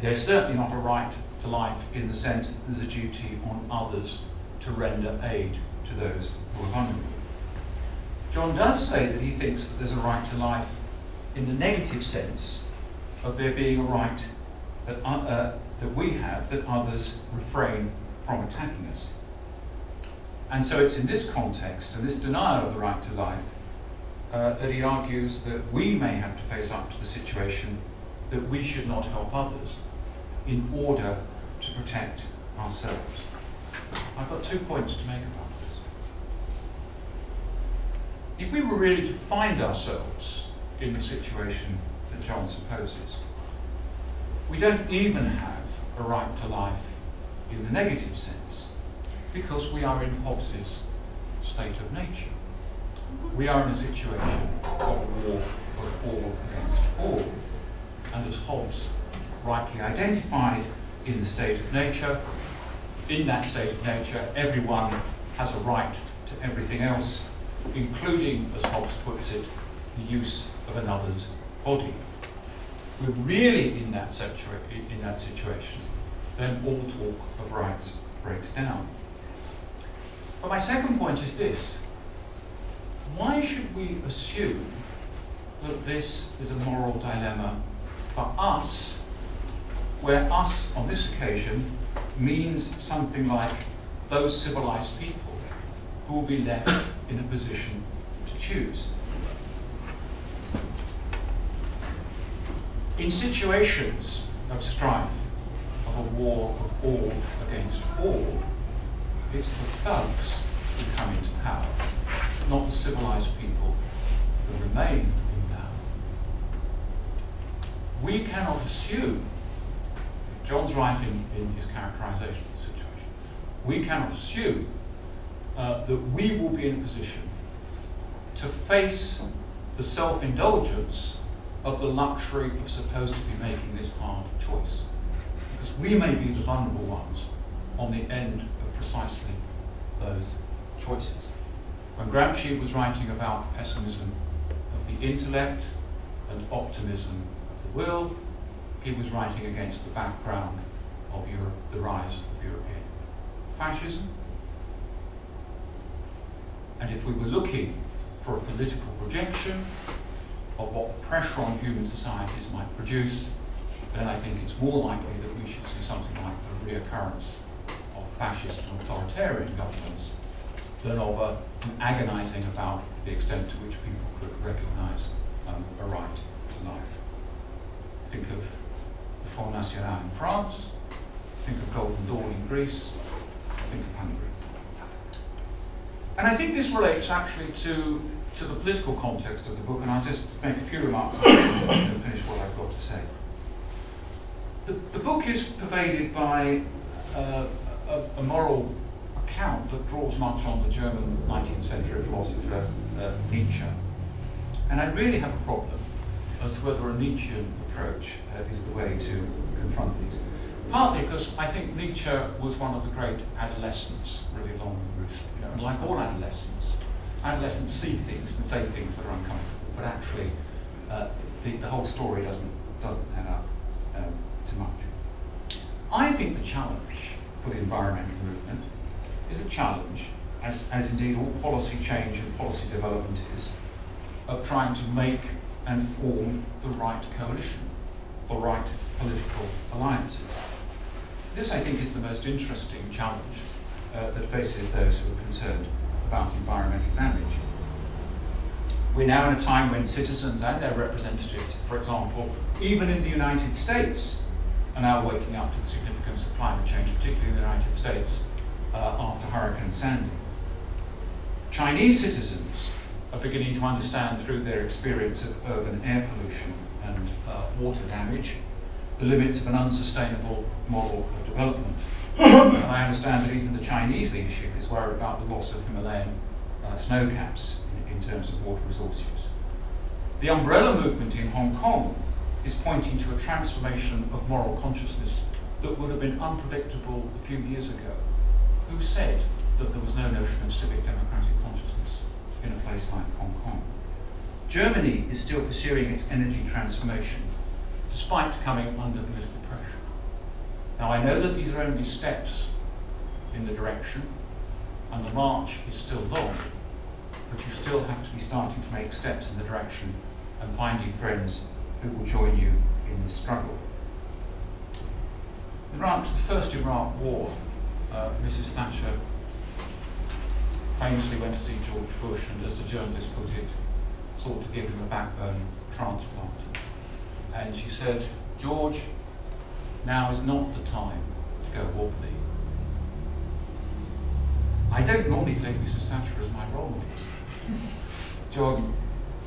There's certainly not a right to life in the sense that there's a duty on others to render aid to those who are vulnerable. John does say that he thinks that there's a right to life in the negative sense of there being a right that we have that others refrain from attacking us. And so it's in this context and this denial of the right to life that he argues that we may have to face up to the situation that we should not help others in order to protect ourselves. I've got 2 points to make about this. If we were really to find ourselves in the situation that John supposes, we don't even have a right to life in the negative sense, because we are in Hobbes's state of nature. We are in a situation of war of all against all. And as Hobbes rightly identified in the state of nature, in that state of nature, everyone has a right to everything else, including, as Hobbes puts it, the use of another's body. We're really in that situation, then all talk of rights breaks down. But my second point is this: why should we assume that this is a moral dilemma for us, where us on this occasion means something like those civilized people who will be left in a position to choose? In situations of strife, of a war of all against all, it's the thugs who come into power, not the civilized people who remain in power. We cannot assume, John's right in his characterization of the situation, we cannot assume that we will be in a position to face the self-indulgence of the luxury of supposed to be making this hard choice. Because we may be the vulnerable ones on the end of precisely those choices. When Gramsci was writing about pessimism of the intellect and optimism of the will, he was writing against the background of the rise of European fascism. And if we were looking for a political projection of what the pressure on human societies might produce, then I think it's more likely that we should see something like the reoccurrence of fascist and authoritarian governments than of an agonizing about the extent to which people could recognize a right to life. Think of the Front National in France, think of Golden Dawn in Greece, think of Hungary. And I think this relates actually to the political context of the book, and I'll just make a few remarks and finish what I've got to say. The book is pervaded by a moral account that draws much on the German 19th century philosopher Nietzsche. And I really have a problem as to whether a Nietzschean approach is the way to confront these. Partly because I think Nietzsche was one of the great adolescents, really along with Rousseau. You know, and like all adolescents see things and say things that are uncomfortable, but actually the whole story doesn't add up too much. I think the challenge for the environmental movement is a challenge, as indeed all policy change and policy development is, of trying to make and form the right coalition, the right political alliances. This, I think, is the most interesting challenge that faces those who are concerned about environmental damage. We're now in a time when citizens and their representatives, for example, even in the United States, are now waking up to the significance of climate change, particularly in the United States after Hurricane Sandy. Chinese citizens are beginning to understand through their experience of urban air pollution and water damage the limits of an unsustainable model of development. And I understand that even the Chinese leadership is worried about the loss of Himalayan snow caps in terms of water resource use. The umbrella movement in Hong Kong is pointing to a transformation of moral consciousness that would have been unpredictable a few years ago. Who said that there was no notion of civic democratic consciousness in a place like Hong Kong? Germany is still pursuing its energy transformation, despite coming under political pressure. Now, I know that these are only steps in the direction, and the march is still long, but you still have to be starting to make steps in the direction and finding friends who will join you in this struggle. In regard to the first Iraq War, Mrs. Thatcher famously went to see George Bush and, as the journalist put it, sought to give him a backbone transplant. And she said, "George, now is not the time to go wobbly." I don't normally take Mrs. Thatcher as my role model. John,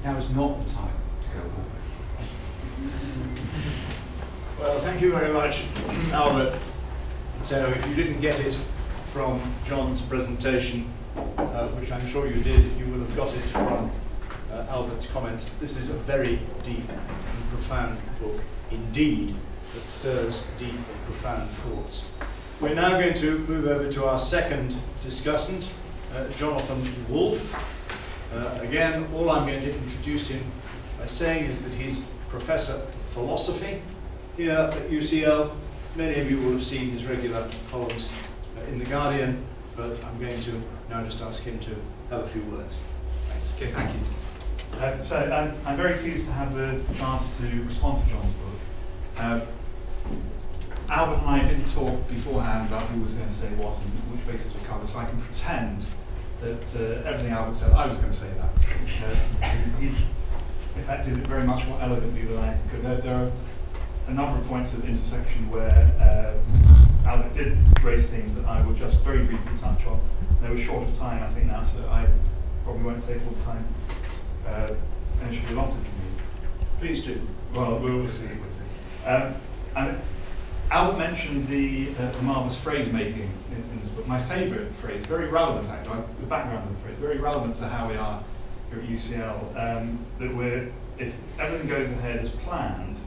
now is not the time to go wobbly. Well, thank you very much, Albert. So if you didn't get it from John's presentation, which I'm sure you did, you will have got it from Albert's comments. This is a very deep and profound book indeed, that stirs deep and profound thoughts. We're now going to move over to our second discussant, Jonathan Wolfe. Again, all I'm going to introduce him by saying is that he's Professor of Philosophy here at UCL. Many of you will have seen his regular columns in The Guardian, but I'm going to now just ask him to have a few words. Thanks. Okay, thank you. So I'm very pleased to have the chance to respond to John's book. Albert and I didn't talk beforehand about who was going to say what and which bases we covered, so I can pretend that everything Albert said, I was going to say that. He, in fact, did it very much more elegantly than I could. There are a number of points of intersection where Albert did raise themes that I will just very briefly touch on. They were short of time, I think, now, so I probably won't take all the time initially allotted to me. Please do. Well, we'll see. And Albert mentioned the marvellous phrase making in this book. My favourite phrase, very relevant actually, the background of the phrase, very relevant to how we are here at UCL, that if everything goes ahead as planned,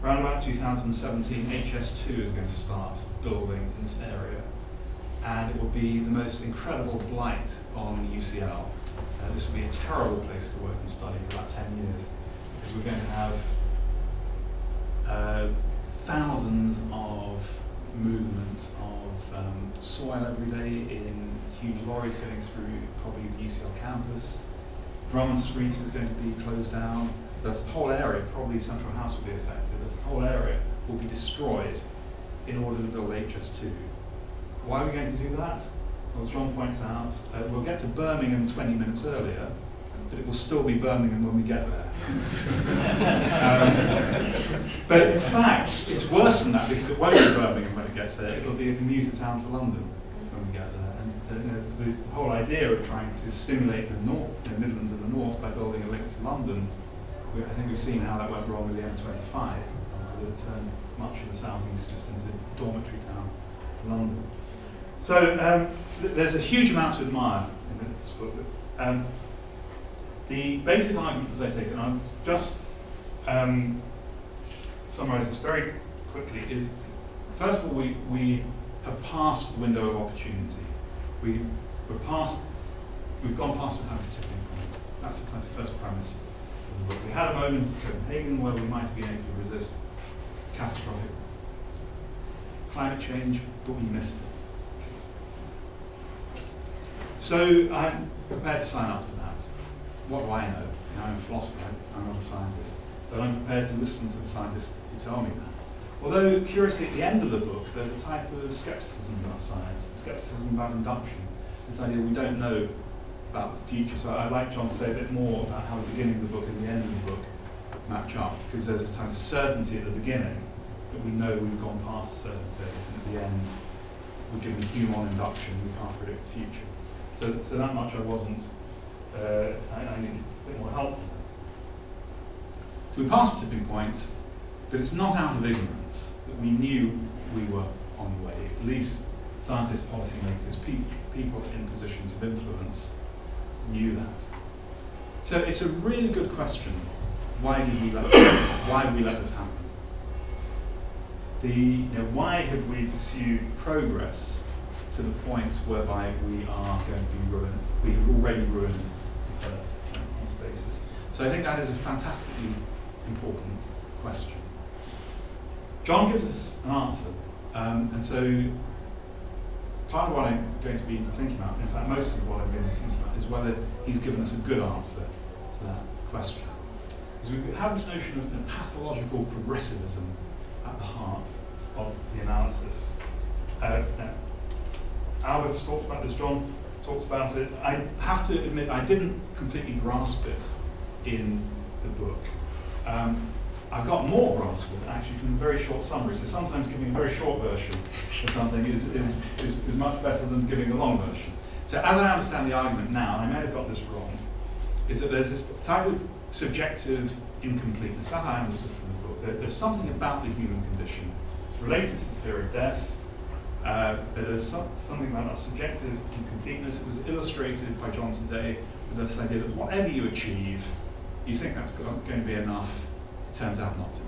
around about 2017, HS2 is going to start building in this area, and it will be the most incredible blight on UCL. This will be a terrible place to work and study for about 10 years, because we're going to have thousands of movements of soil every day in huge lorries going through probably the UCL campus. Drummond Street is going to be closed down. The whole area, probably Central House will be affected. The whole area will be destroyed in order to build HS2. Why are we going to do that? Well, as John points out, we'll get to Birmingham 20 minutes earlier, but it will still be Birmingham when we get there. But in fact, it's worse than that, because it won't be Birmingham when it gets there. It'll be a commuter town for London when we get there. And the whole idea of trying to stimulate the north, the Midlands and the north, by building a link to London, I think we've seen how that went wrong with the M25. It turned much of the southeast just into dormitory town for London. So there's a huge amount to admire in this book. The basic argument, as I take it, and I'll just summarise this very quickly, is first of all, we have passed the window of opportunity. We've gone past the time of tipping point. That's the kind of first premise of the book. We had a moment in Copenhagen where we might have been able to resist catastrophic climate change, but we missed it. So I'm prepared to sign up to that. What do I know? I'm a philosopher, I'm not a scientist. So I'm prepared to listen to the scientists who tell me that. Although, curiously, at the end of the book, there's a type of skepticism about science, skepticism about induction. This idea we don't know about the future. So I'd like John to say a bit more about how the beginning of the book and the end of the book match up, because there's a type of certainty at the beginning that we know we've gone past a certain phase, and at the end, we're given hume on induction, we can't predict the future. So that much I wasn't, I needed a bit more help. So we passed the tipping point, But it's not out of ignorance that we knew we were on the way. At least scientists, policymakers, people in positions of influence knew that. So it's a really good question. Why did we let this happen? Why have we pursued progress to the point whereby we are going to be ruined? We have already ruined the Earth on this basis. So I think that is a fantastically important question. John gives us an answer, and so part of what I'm going to be thinking about, in fact most of what I'm going to be thinking about, is whether he's given us a good answer to that question. Because we have this notion of pathological progressivism at the heart of the analysis. Albert's talked about this, John talked about it. I have to admit I didn't completely grasp it in the book. I've got more grasp of it actually from a very short summary. So sometimes giving a very short version of something is much better than giving a long version. So as I understand the argument now, and I may have got this wrong, is that there's this type of subjective incompleteness, that I understood from the book. There's something about the human condition related to the fear of death. There's something about that subjective incompleteness. It was illustrated by John today with this idea that whatever you achieve, you think that's going to be enough. It turns out not to be.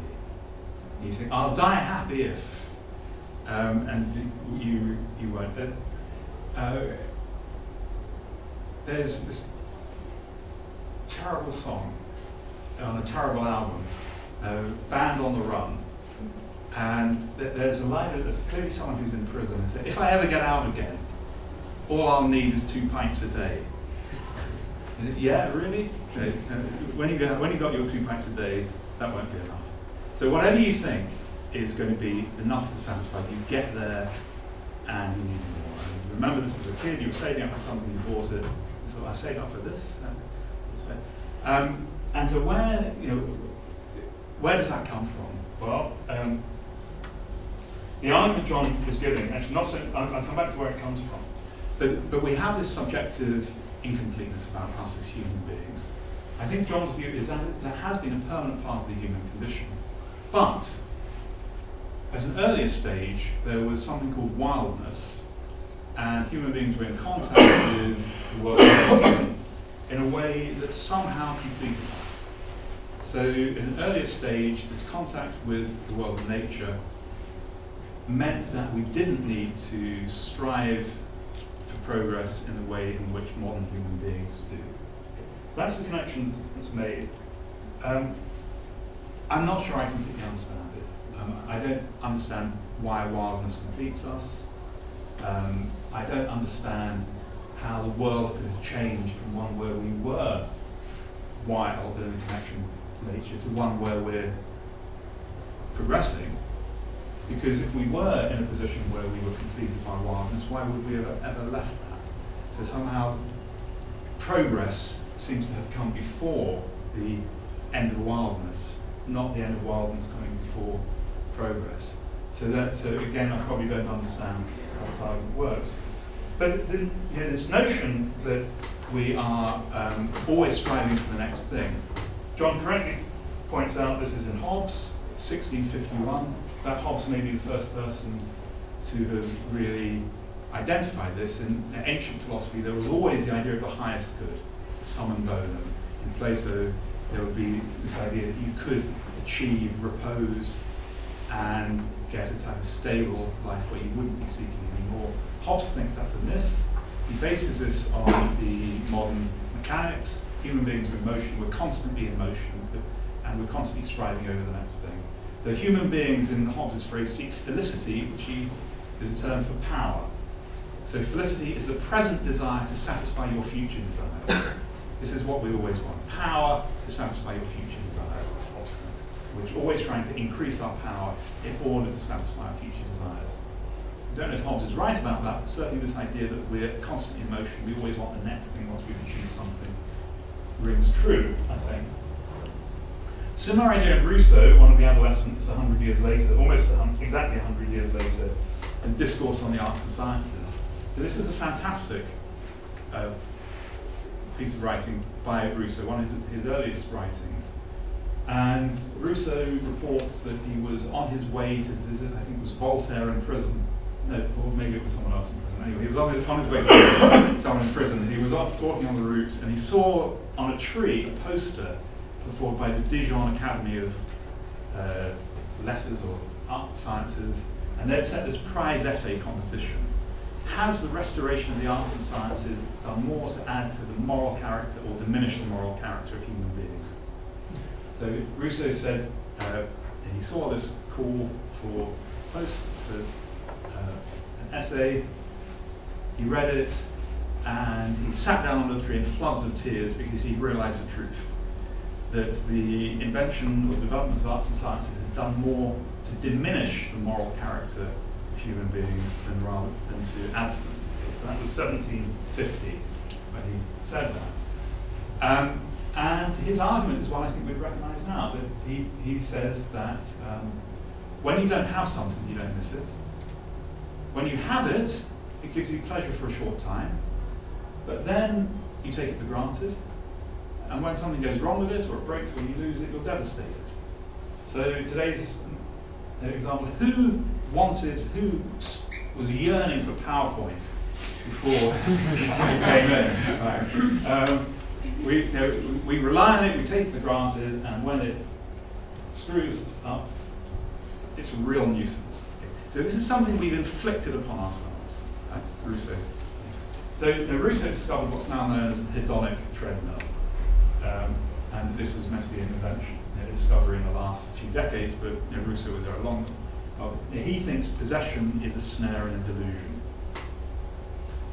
You think, I'll die happy if, and you won't. There's this terrible song on a terrible album, Band on the Run, and there's a line that there's clearly someone who's in prison and said, if I ever get out again, all I'll need is 2 pints a day. Yeah, really? When you got your 2 pints a day, that won't be enough. So whatever you think is going to be enough to satisfy you, get there and you need more. And remember this as a kid, you were saving up for something, you bought it, you thought, I saved up for this. And so where does that come from? Well, the argument John is giving, actually not so, I'll come back to where it comes from, but we have this subjective incompleteness about us as human beings. I think John's view is that there has been a permanent part of the human condition. But at an earlier stage, there was something called wildness, and human beings were in contact with the world in a way that somehow completed us. So in an earlier stage, this contact with the world of nature meant that we didn't need to strive for progress in the way in which modern human beings do. That's the connection that's made. I'm not sure I completely understand it. I don't understand why wildness completes us. I don't understand how the world could have changed from one where we were wild and in connection to nature to one where we're progressing. Because if we were in a position where we were completed by wildness, why would we have ever left that? So somehow progress seems to have come before the end of wildness, not the end of wildness coming before progress. So again, I probably don't understand how this argument works. But this notion that we are always striving for the next thing. John correctly points out this is in Hobbes, 1651. That Hobbes may be the first person to have really identified this. In ancient philosophy, there was always the idea of the highest good, the summum bonum. In Plato, there would be this idea that you could achieve repose and get a type of stable life where you wouldn't be seeking anymore. Hobbes thinks that's a myth. He bases this on the modern mechanics. Human beings are in motion, we're constantly in motion, and we're constantly striving over the next thing. So human beings, in Hobbes' phrase, seek felicity, which is a term for power. So felicity is the present desire to satisfy your future desires. This is what we always want, power to satisfy your future desires, Hobbes thinks. We're always trying to increase our power in order to satisfy our future desires. I don't know if Hobbes is right about that, but certainly this idea that we're constantly in motion, we always want the next thing once we've achieved something, rings true, I think. Similar idea in Rousseau, one of the adolescents 100 years later, exactly 100 years later, in Discourse on the Arts and Sciences. So this is a fantastic piece of writing by Rousseau, one of his earliest writings. And Rousseau reports that he was on his way to visit, I think it was Voltaire in prison. No, or maybe it was someone else in prison. Anyway, he was on his way to visit someone in prison, and he was walking on the route, and he saw on a tree a poster put forward by the Dijon Academy of Letters or Art Sciences, and they'd set this prize essay competition. Has the restoration of the arts and sciences done more to add to the moral character or diminish the moral character of human beings? So Rousseau said he saw this call for an essay, he read it, and he sat down under the tree in floods of tears because he realized the truth, that the invention or development of arts and sciences had done more to diminish the moral character of human beings than to add to them. Okay, so that was 1750 when he said that. And his argument is one I think we'd recognise now, that he says that when you don't have something, you don't miss it. When you have it, it gives you pleasure for a short time, but then you take it for granted, and when something goes wrong with it, or it breaks, or you lose it, you're devastated. So today's example, who was yearning for PowerPoint before it came in? Right. We rely on it, we take it for granted, and when it screws up, it's a real nuisance. So this is something we've inflicted upon ourselves. That's Rousseau. So Rousseau discovered what's now known as the hedonic treadmill. And this was meant to be an invention, a discovery in the last few decades, but Rousseau was there long. He thinks possession is a snare and a delusion.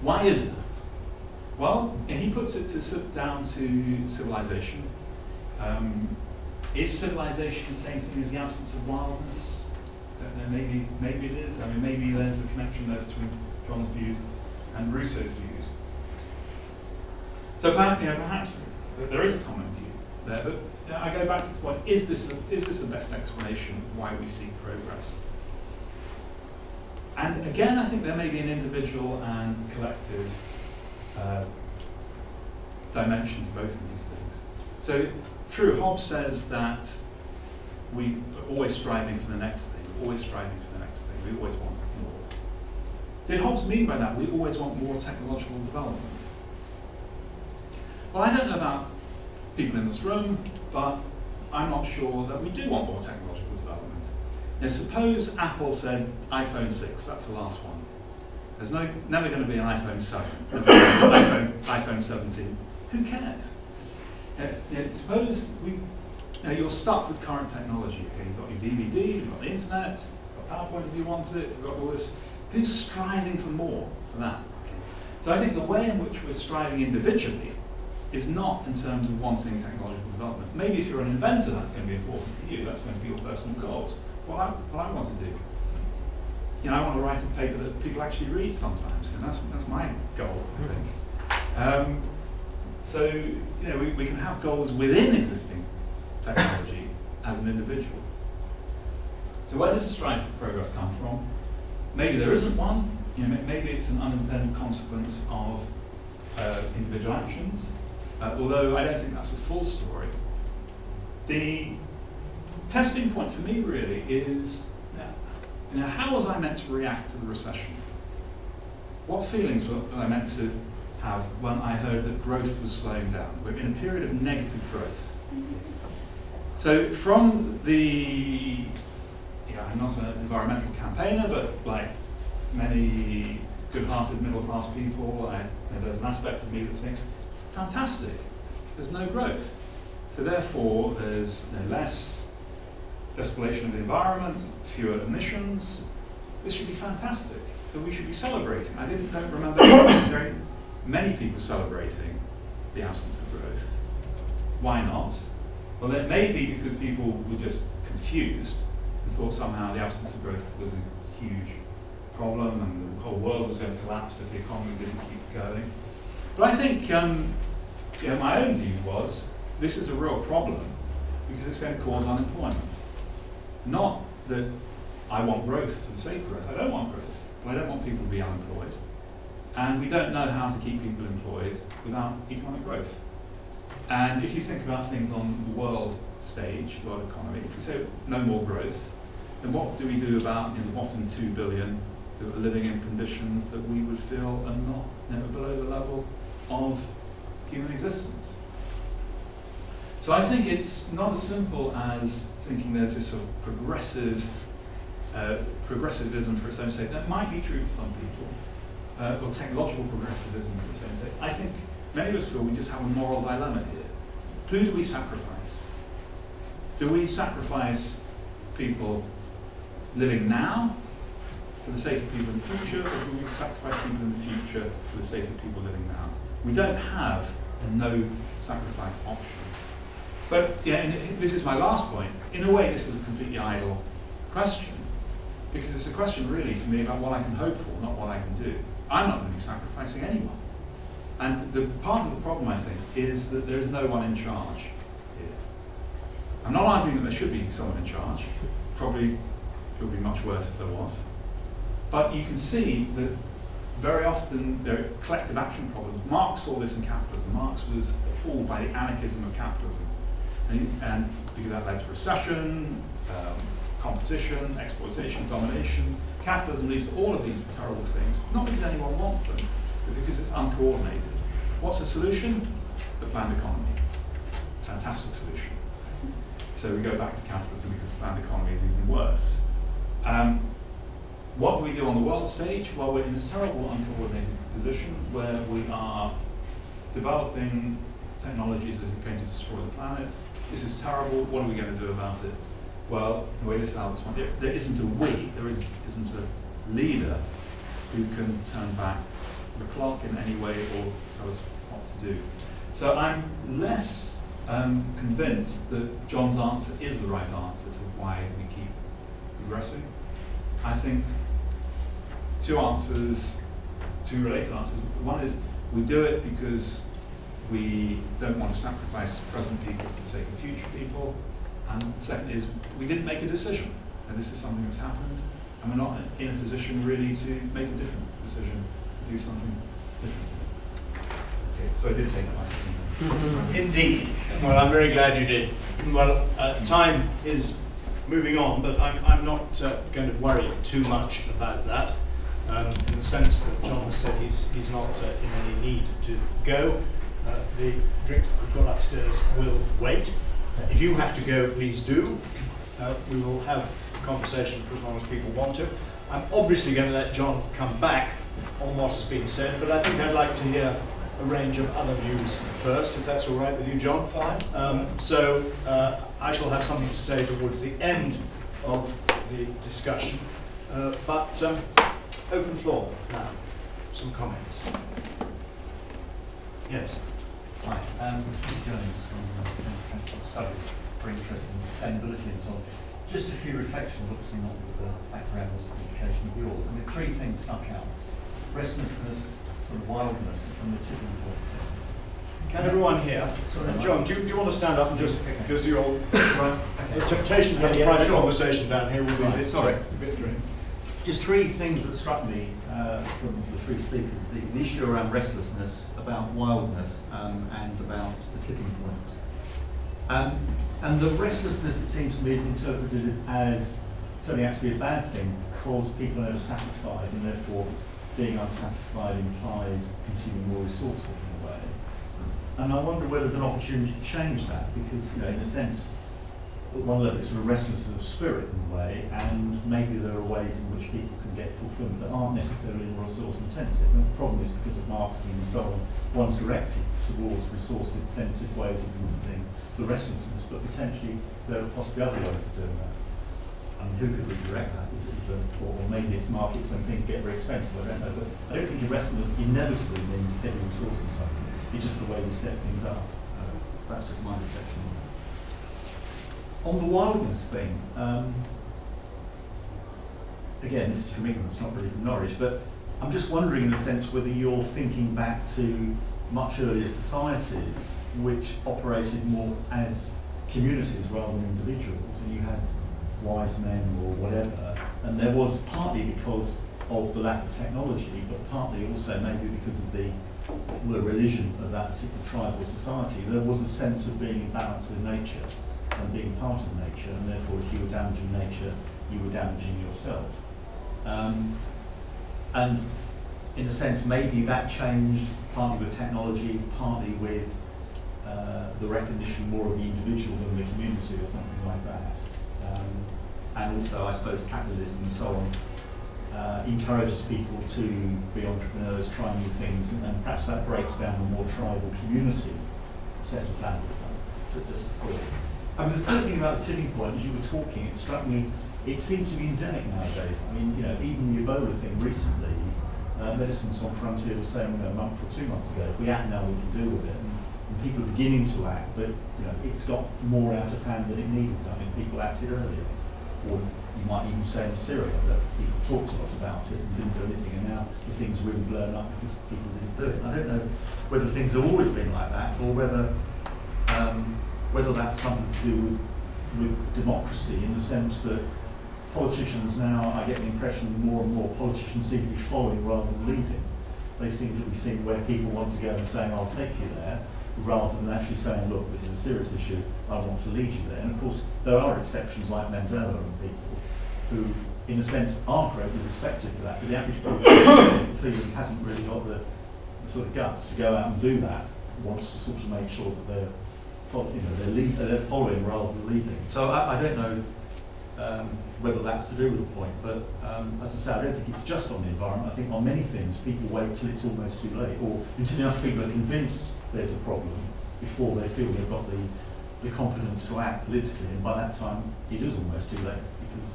Why is that? Well, he puts it down to civilization. Is civilization the same thing as the absence of wildness? Don't know, maybe it is. I mean, maybe there's a connection there between John's views and Rousseau's views. So perhaps there is a common view there, but I go back to the point: is this the best explanation of why we seek progress? And again, I think there may be an individual and collective dimension to both of these things. So, true, Hobbes says that we are always striving for the next thing, always striving for the next thing, we always want more. Did Hobbes mean by that we always want more technological development? Well, I don't know about people in this room, but I'm not sure that we do want more technological development. Now, suppose Apple said iPhone 6, that's the last one. There's never going to be an iPhone 7, iPhone 17. Who cares? Suppose you're stuck with current technology. Okay, you've got your DVDs, you've got the internet, you've got PowerPoint if you want it, you've got all this. Who's striving for more for that? Okay. So I think the way in which we're striving individually is not in terms of wanting technological development. Maybe if you're an inventor, that's going to be important to you. That's going to be your personal goals. What I want to do. I want to write a paper that people actually read sometimes, and that's my goal, I think. So we can have goals within existing technology as an individual. So where does the strive for progress come from? Maybe there isn't one. Maybe it's an unintended consequence of individual actions. Although I don't think that's a full story. The testing point for me really is, how was I meant to react to the recession? What feelings were I meant to have when I heard that growth was slowing down? We're in a period of negative growth. So from the, I'm not an environmental campaigner, but like many good-hearted middle-class people, there's an aspect of me that thinks, fantastic, there's no growth. So therefore, there's less despoilation of the environment, fewer emissions. This should be fantastic. So we should be celebrating. I don't remember very many people celebrating the absence of growth. Why not? Well, it may be because people were just confused and thought somehow the absence of growth was a huge problem and the whole world was going to collapse if the economy didn't keep going. But I think my own view was this is a real problem because it's going to cause unemployment. Not that I want growth for the sake of growth. I don't want growth, but I don't want people to be unemployed. And we don't know how to keep people employed without economic growth. And if you think about things on the world stage, world economy, if we say no more growth, then what do we do about the bottom 2 billion who are living in conditions that we would feel are not below the level of human existence? So I think it's not as simple as thinking there's this sort of progressivism for its own sake. That might be true for some people, or technological progressivism for its own sake. I think many of us feel we just have a moral dilemma here. Who do we sacrifice? Do we sacrifice people living now for the sake of people in the future, or do we sacrifice people in the future for the sake of people living now? We don't have a no sacrifice option. But yeah, and this is my last point. In a way, this is a completely idle question, because it's a question really for me about what I can hope for, not what I can do. I'm not going to be sacrificing anyone. And the part of the problem, I think, is that there is no one in charge here. I'm not arguing that there should be someone in charge. Probably it would be much worse if there was. But you can see that very often there are collective action problems. Marx saw this in capitalism. Marx was appalled by the anarchism of capitalism. And because that led to recession, competition, exploitation, domination. Capitalism leads to all of these terrible things, not because anyone wants them, but because it's uncoordinated. What's the solution? The planned economy. Fantastic solution. So we go back to capitalism because planned economy is even worse. What do we do on the world stage? Well, we're in this terrible uncoordinated position where we are developing technologies that are going to destroy the planet. This is terrible. What are we going to do about it? Well, the way this Albert's one, there isn't a we, there isn't a leader who can turn back the clock in any way or tell us what to do. So I'm less convinced that John's answer is the right answer to why we keep progressing. I think two related answers. One is we do it because we don't want to sacrifice present people for the sake of future people. And the second is we didn't make a decision. And this is something that's happened. And we're not in a position really to make a different decision, to do something different. Okay, so I did take that. Indeed. Well, I'm very glad you did. Well, time is moving on, but I'm not going to worry too much about that, in the sense that John has said he's not in any need to go. The drinks that we've got upstairs will wait. If you have to go, please do. We will have a conversation for as long as people want to. I'm obviously going to let John come back on what has been said, but I think I'd like to hear a range of other views first, if that's all right with you, John. Fine. So I shall have something to say towards the end of the discussion, but open floor now. Some comments. Yes. Hi, Mr. Jones from Transport Studies, very interested in sustainability and so on. Just a few reflections, obviously not with the background or sophistication of yours. I mean, three things stuck out: restlessness, sort of wildness, and the tipping point thing. Can everyone hear? Sorry, John, do you want to stand up and just, because you're all, right. the temptation to have a private conversation down here will be a bit grim. Just three things that struck me from the three speakers. The issue around restlessness, about wildness, and about the tipping point. And the restlessness, it seems to me, is interpreted as turning out to be a bad thing because people are satisfied, and therefore being unsatisfied implies consuming more resources in a way. And I wonder whether there's an opportunity to change that, because, you know, in a sense, at one level it's sort of restlessness of spirit in a way, and maybe there are ways in which people can get fulfillment that aren't necessarily resource intensive. And the problem is because of marketing and so on, one's directed towards resource intensive ways of fulfilling the restlessness, but potentially there are possibly other ways of doing that. I mean, who could redirect that? Or maybe it's markets when things get very expensive, I don't know. But I don't think restlessness inevitably means heavy resourcing something. It's just the way we set things up. That's just my reflection on that. On the wildness thing, again, this is from England, it's not really from Norwich, but I'm just wondering in a sense whether you're thinking back to much earlier societies which operated more as communities rather than individuals, and you had wise men or whatever, and there was partly because of the lack of technology, but partly also maybe because of the the religion of that particular tribal society, there was a sense of being in balance with nature and being part of nature, and therefore if you were damaging nature, you were damaging yourself. And in a sense, maybe that changed partly with technology, partly with the recognition more of the individual than the community or something like that. And also, I suppose, capitalism and so on encourages people to be entrepreneurs, try new things, and perhaps that breaks down the more tribal community set of values. Just a thought. I mean, the third thing about the tipping point, as you were talking, it struck me, it seems to be endemic nowadays. I mean, you know, even the Ebola thing recently, Medicine Sans Frontier was saying a month or 2 months ago, if we act now, we can deal with it. And people are beginning to act, but you know, it's got more out of hand than it needed. I mean, people acted earlier. Or you might even say in Syria that people talked a lot about it and didn't do anything, and now the thing's really blown up because people didn't do it. I don't know whether things have always been like that, or whether that's something to do with democracy, in the sense that politicians now, I get the impression more and more politicians seem to be following rather than leading. They seem to be seeing where people want to go and saying, I'll take you there, rather than actually saying, look, this is a serious issue, I want to lead you there. And of course, there are exceptions like Mandela and people who, in a sense, are greatly respected for that, but the average person hasn't really got the sort of guts to go out and do that, wants to sort of make sure that they're following rather than leading. So I don't know whether that's to do with the point, but as I say, I don't think it's just on the environment. I think on many things, people wait till it's almost too late, or until enough people are convinced there's a problem before they feel they've got the confidence to act politically, and by that time it is almost too late, because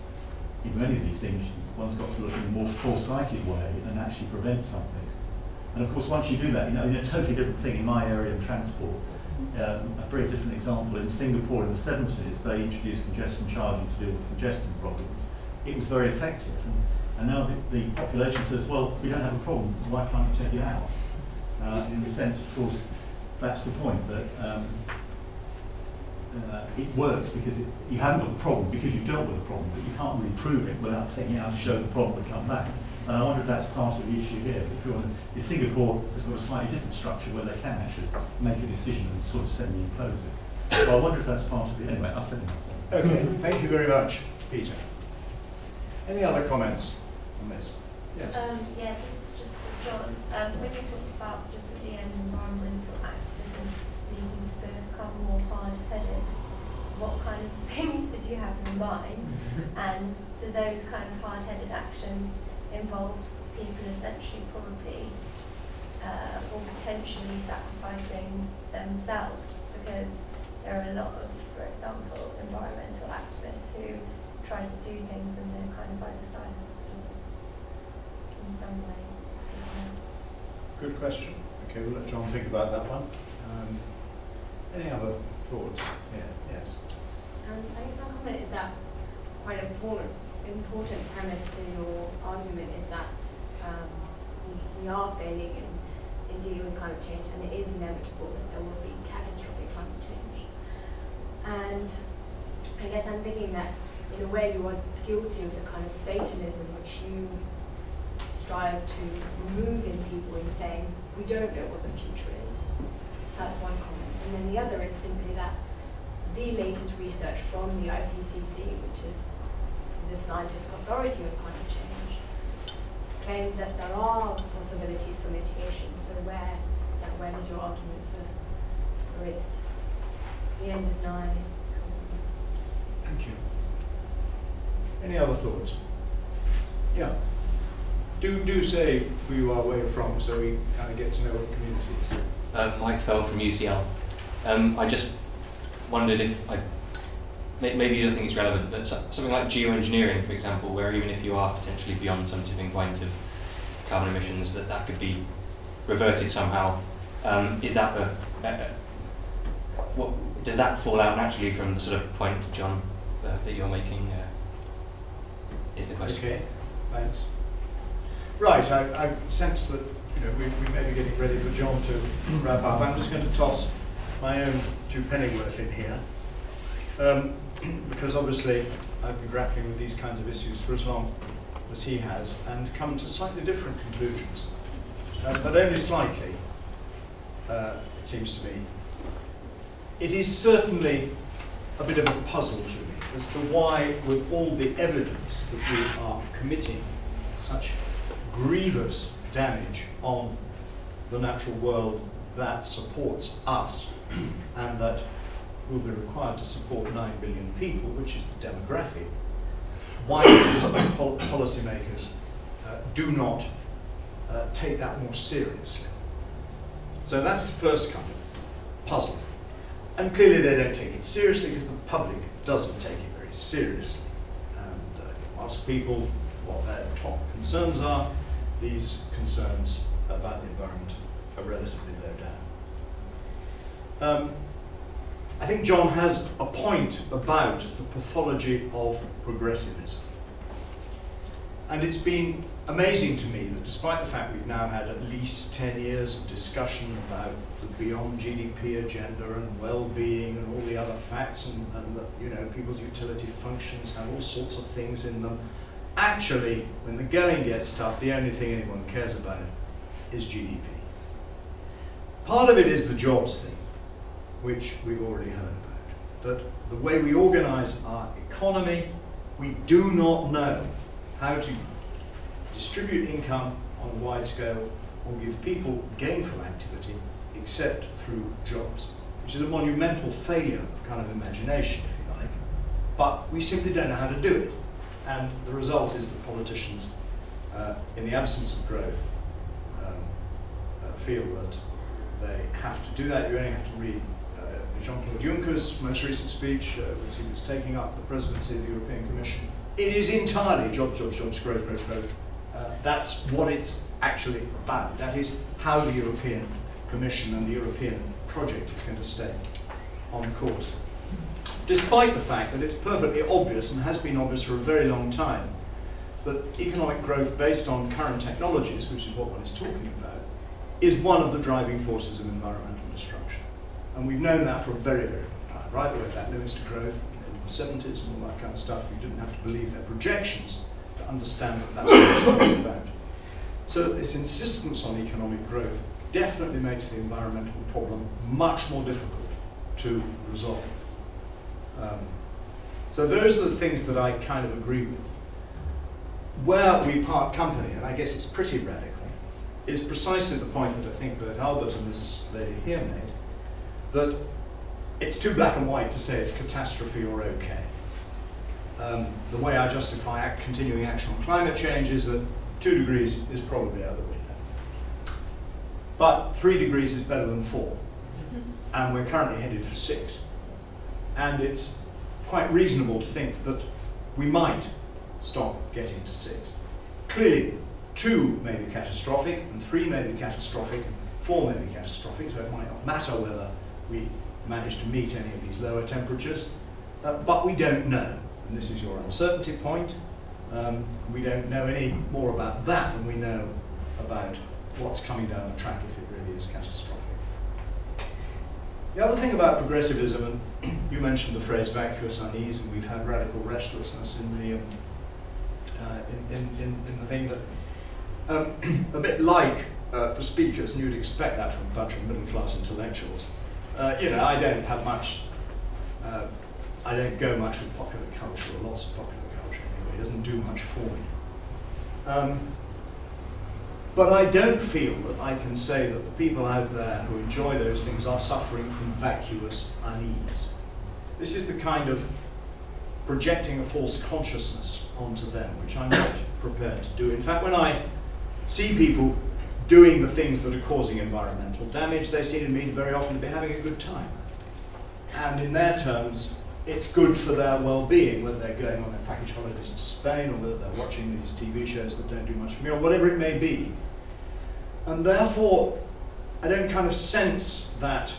in many of these things one's got to look in a more foresighted way and actually prevent something. And of course, once you do that, you know, in a totally different thing in my area of transport, a very different example, in Singapore in the 70s, they introduced congestion charging to deal with congestion problems. It was very effective, and now the population says, well, we don't have a problem, why can't you take it out? In the sense, of course, that's the point, that it works because you haven't got the problem because you've dealt with the problem, but you can't really prove it without taking it out to show the problem to come back. And I wonder if that's part of the issue here. Singapore has got a slightly different structure where they can actually make a decision and sort of semi-impose it. So I wonder if that's part of it. Anyway, I'll tell you myself. Okay, thank you very much, Peter. Any other comments on this? Yes. Yeah, this is just for John. When you talked about just at the end environmental activism needing to become more hard-headed, what kind of things did you have in mind? And do those kind of hard-headed actions involve people essentially probably or potentially sacrificing themselves? Because there are a lot of, for example, environmental activists who try to do things and they're kind of either silenced or in some way. Good question. Okay, we'll let John think about that one. Any other thoughts? Yeah, yes. I guess my comment is that quite an important premise to your argument is that we are failing in dealing with climate change, and it is inevitable that there will be catastrophic climate change. And I guess I'm thinking that in a way you are guilty of the kind of fatalism which you strive to remove in people in saying we don't know what the future is. That's one comment. And then the other is simply that the latest research from the IPCC, which is the scientific authority of climate change, claims that there are possibilities for mitigation. So where is your argument for it's the end is nigh? Thank you. Any other thoughts? Yeah. Do say who you are, where you're from, so we kind of get to know what the community is. Mike Fell from UCL. I just wondered if maybe you don't think it's relevant, but something like geoengineering, for example, where even if you are potentially beyond some tipping point of carbon emissions, that could be reverted somehow. Is that what does that fall out naturally from the sort of point, John, that you're making? Is the question. Okay, thanks. Right, I sense that we may be getting ready for John to wrap up. I'm just going to toss my own 2 pennyworth in here, because obviously I've been grappling with these kinds of issues for as long as he has, and come to slightly different conclusions, but only slightly. it seems to me, it is certainly a bit of a puzzle to me as to why, with all the evidence that we are committing such grievous damage on the natural world that supports us and that will be required to support 9 billion people, which is the demographic, why it is that policymakers do not take that more seriously. So that's the first kind of puzzle. And clearly they don't take it seriously because the public doesn't take it very seriously. And you ask people what their top concerns are, these concerns about the environment are relatively low down. I think John has a point about the pathology of progressivism. And it's been amazing to me that despite the fact we've now had at least 10 years of discussion about the beyond GDP agenda and well-being and all the other facts and that, you know, people's utility functions have all sorts of things in them, actually, when the going gets tough, the only thing anyone cares about is GDP. Part of it is the jobs thing, which we've already heard about. That the way we organize our economy, we do not know how to distribute income on a wide scale or give people gainful activity except through jobs, which is a monumental failure of kind of imagination, if you like. But we simply don't know how to do it. And the result is that politicians, in the absence of growth, feel that they have to do that. You only have to read Jean-Claude Juncker's most recent speech, as he was taking up the presidency of the European Commission. It is entirely jobs, jobs, jobs, growth, growth, growth. That's what it's actually about. That is how the European Commission and the European project is going to stay on course. Despite the fact that it's perfectly obvious, and has been obvious for a very long time, that economic growth based on current technologies, which is what one is talking about, is one of the driving forces of environmental destruction. And we've known that for a very, very long time, right the way back, limits to growth in the 70s and all that kind of stuff. You didn't have to believe their projections to understand that that's what it's talking about. So this insistence on economic growth definitely makes the environmental problem much more difficult to resolve. So those are the things that I kind of agree with. Where we part company, and I guess it's pretty radical, is precisely the point that I think Bert Albert and this lady here made, that it's too black and white to say it's catastrophe or okay. The way I justify continuing action on climate change is that 2 degrees is probably out the window. But 3 degrees is better than 4, and we're currently headed for 6. And it's quite reasonable to think that we might stop getting to 6. Clearly, 2 may be catastrophic, and 3 may be catastrophic, and 4 may be catastrophic, so it might not matter whether we manage to meet any of these lower temperatures, but we don't know. And this is your uncertainty point. We don't know any more about that than we know about what's coming down the track if it really is catastrophic. The other thing about progressivism, and you mentioned the phrase vacuous unease, and we've had radical restlessness in the thing that, a bit like the speakers, and you'd expect that from a bunch of middle-class intellectuals. You know, I don't have much, I don't go much with popular culture, or lots of popular culture anyway. It doesn't do much for me. But I don't feel that I can say that the people out there who enjoy those things are suffering from vacuous unease. This is the kind of projecting a false consciousness onto them, which I'm not prepared to do. In fact, when I see people doing the things that are causing environmental damage, they seem to me very often to be having a good time. And in their terms, it's good for their well-being, whether they're going on their package holidays to Spain, or whether they're watching these TV shows that don't do much for me, or whatever it may be. And therefore, I don't kind of sense that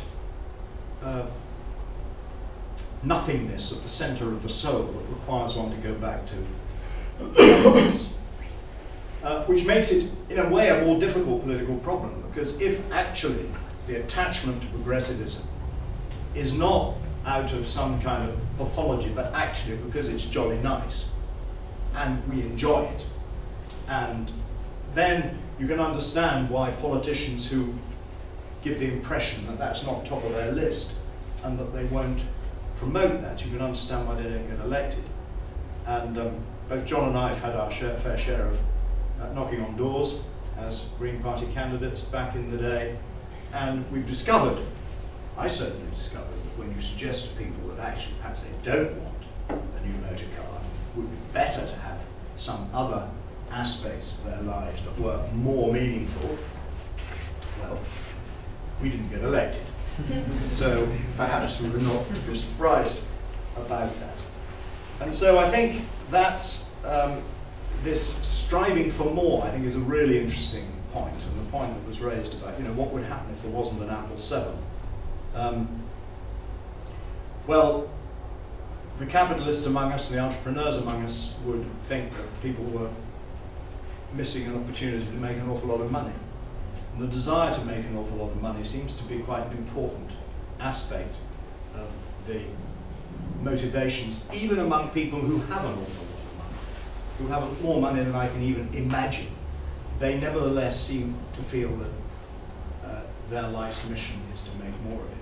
nothingness at the center of the soul that requires one to go back to which makes it, in a way, a more difficult political problem, because if actually the attachment to progressivism is not out of some kind of pathology, but actually because it's jolly nice, and we enjoy it, and then you can understand why politicians who give the impression that that's not top of their list and that they won't promote that. You can understand why they don't get elected. And both John and I have had our fair share of knocking on doors as Green Party candidates back in the day, and we've discovered, I certainly discovered, that when you suggest to people that actually perhaps they don't want a new motor car, it would be better to have some other aspects of their lives that were more meaningful, well, we didn't get elected. So perhaps we were not too surprised about that. And so I think that's this striving for more, I think, is a really interesting point, and the point that was raised about, you know, what would happen if there wasn't an Apple 7. Well, the capitalists among us and the entrepreneurs among us would think that people were missing an opportunity to make an awful lot of money. And the desire to make an awful lot of money seems to be quite an important aspect of the motivations, even among people who have an awful lot of money, who have more money than I can even imagine. They nevertheless seem to feel that their life's mission is to make more of it.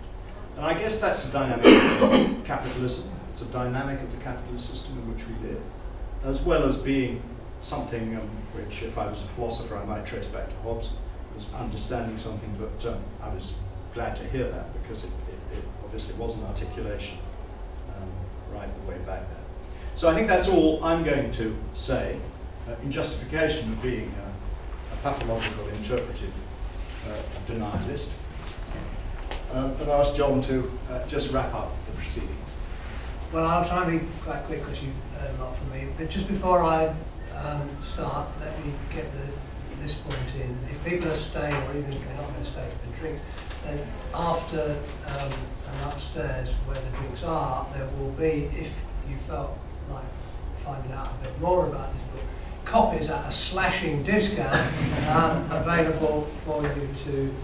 And I guess that's the dynamic of capitalism. It's a dynamic of the capitalist system in which we live, as well as being something which, if I was a philosopher, I might trace back to Hobbes, was understanding something, but I was glad to hear that, because it obviously was an articulation right the way back there. So I think that's all I'm going to say in justification of being a pathological interpretive denialist. And I'll ask John to just wrap up the proceedings. Well, I'll try and be quite quick because you've heard a lot from me. But just before I start, let me get this point in. If people are staying, or even if they're not going to stay for the drinks, then after and upstairs where the drinks are, there will be, if you felt like finding out a bit more about this book, copies at a slashing discount available for you to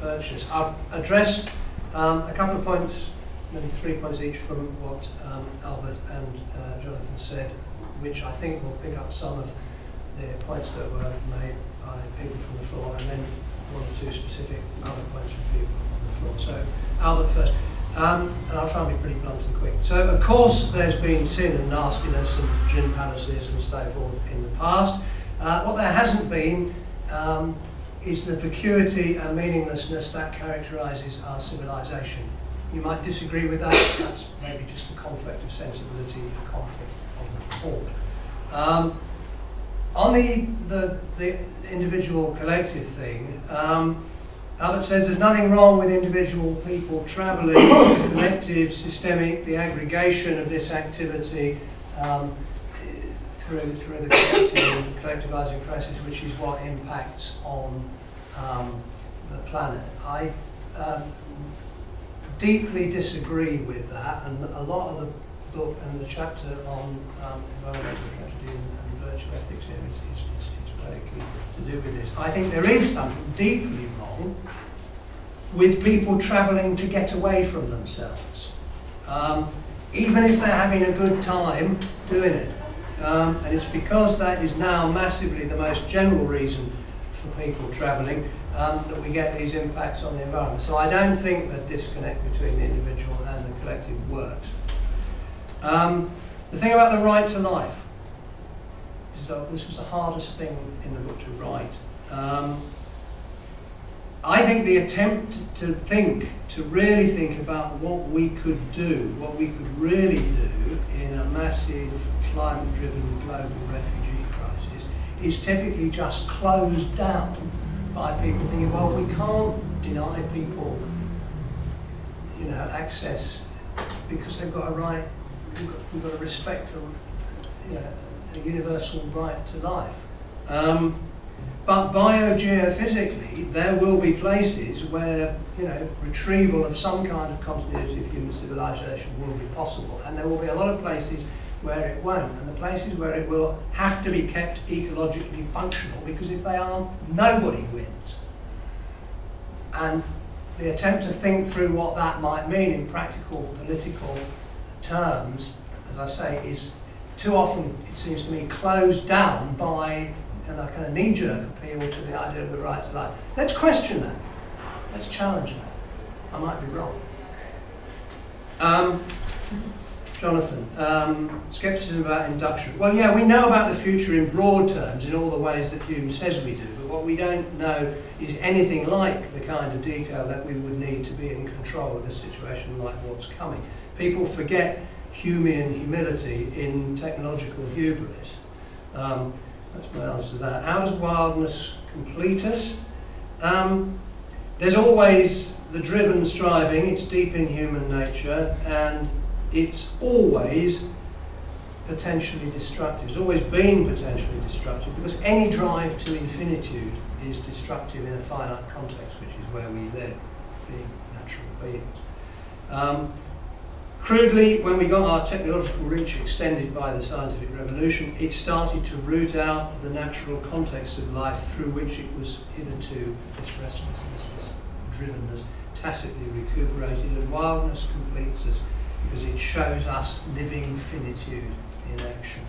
purchase. I'll address a couple of points, maybe 3 points each from what Albert and Jonathan said, which I think will pick up some of the points that were made by people from the floor, and then 1 or 2 specific other points from people on the floor. So Albert first. And I'll try and be pretty blunt and quick. So, of course, there's been sin and nastiness and gin palaces and so forth in the past. What there hasn't been is the vacuity and meaninglessness that characterises our civilization. You might disagree with that. That's maybe just a conflict of sensibility, a conflict of thought. On the individual collective thing, Albert says there's nothing wrong with individual people travelling, the collective, systemic, the aggregation of this activity through the collectivising process, which is what impacts on the planet. I deeply disagree with that, and a lot of the book and the chapter on environmental tragedy and virtue ethics here is radically to do with this. I think there is something deeply wrong with people travelling to get away from themselves, even if they're having a good time doing it. And it's because that is now massively the most general reason for people travelling that we get these impacts on the environment. So I don't think the disconnect between the individual and the collective works. The thing about the right to life. So this was the hardest thing in the book to write. I think the attempt to really think about what we could do, what we could really do in a massive climate-driven global refugee crisis is typically just closed down by people thinking, well, we can't deny people, you know, access because they've got a right, we've got to respect them, you know, a universal right to life. But biogeophysically, there will be places where, you know, retrieval of some kind of continuity of human civilization will be possible, and there will be a lot of places where it won't, and the places where it will have to be kept ecologically functional, because if they aren't, nobody wins. And the attempt to think through what that might mean in practical political terms, as I say, is too often, it seems to me, closed down by a kind of knee-jerk appeal to the idea of the right to life. Let's question that. Let's challenge that. I might be wrong. Jonathan, scepticism about induction. Well, yeah, we know about the future in broad terms in all the ways that Hume says we do, but what we don't know is anything like the kind of detail that we would need to be in control of a situation like what's coming. People forget Humean humility in technological hubris. That's my answer to that. How does wildness complete us? There's always the driven striving, it's deep in human nature, and it's always potentially destructive. It's always been potentially destructive, because any drive to infinitude is destructive in a finite context, which is where we live, being natural beings. Crudely, when we got our technological reach extended by the scientific revolution, it started to root out the natural context of life through which it was hitherto, this restlessness, this drivenness, tacitly recuperated, and wildness completes us because it shows us living finitude in action.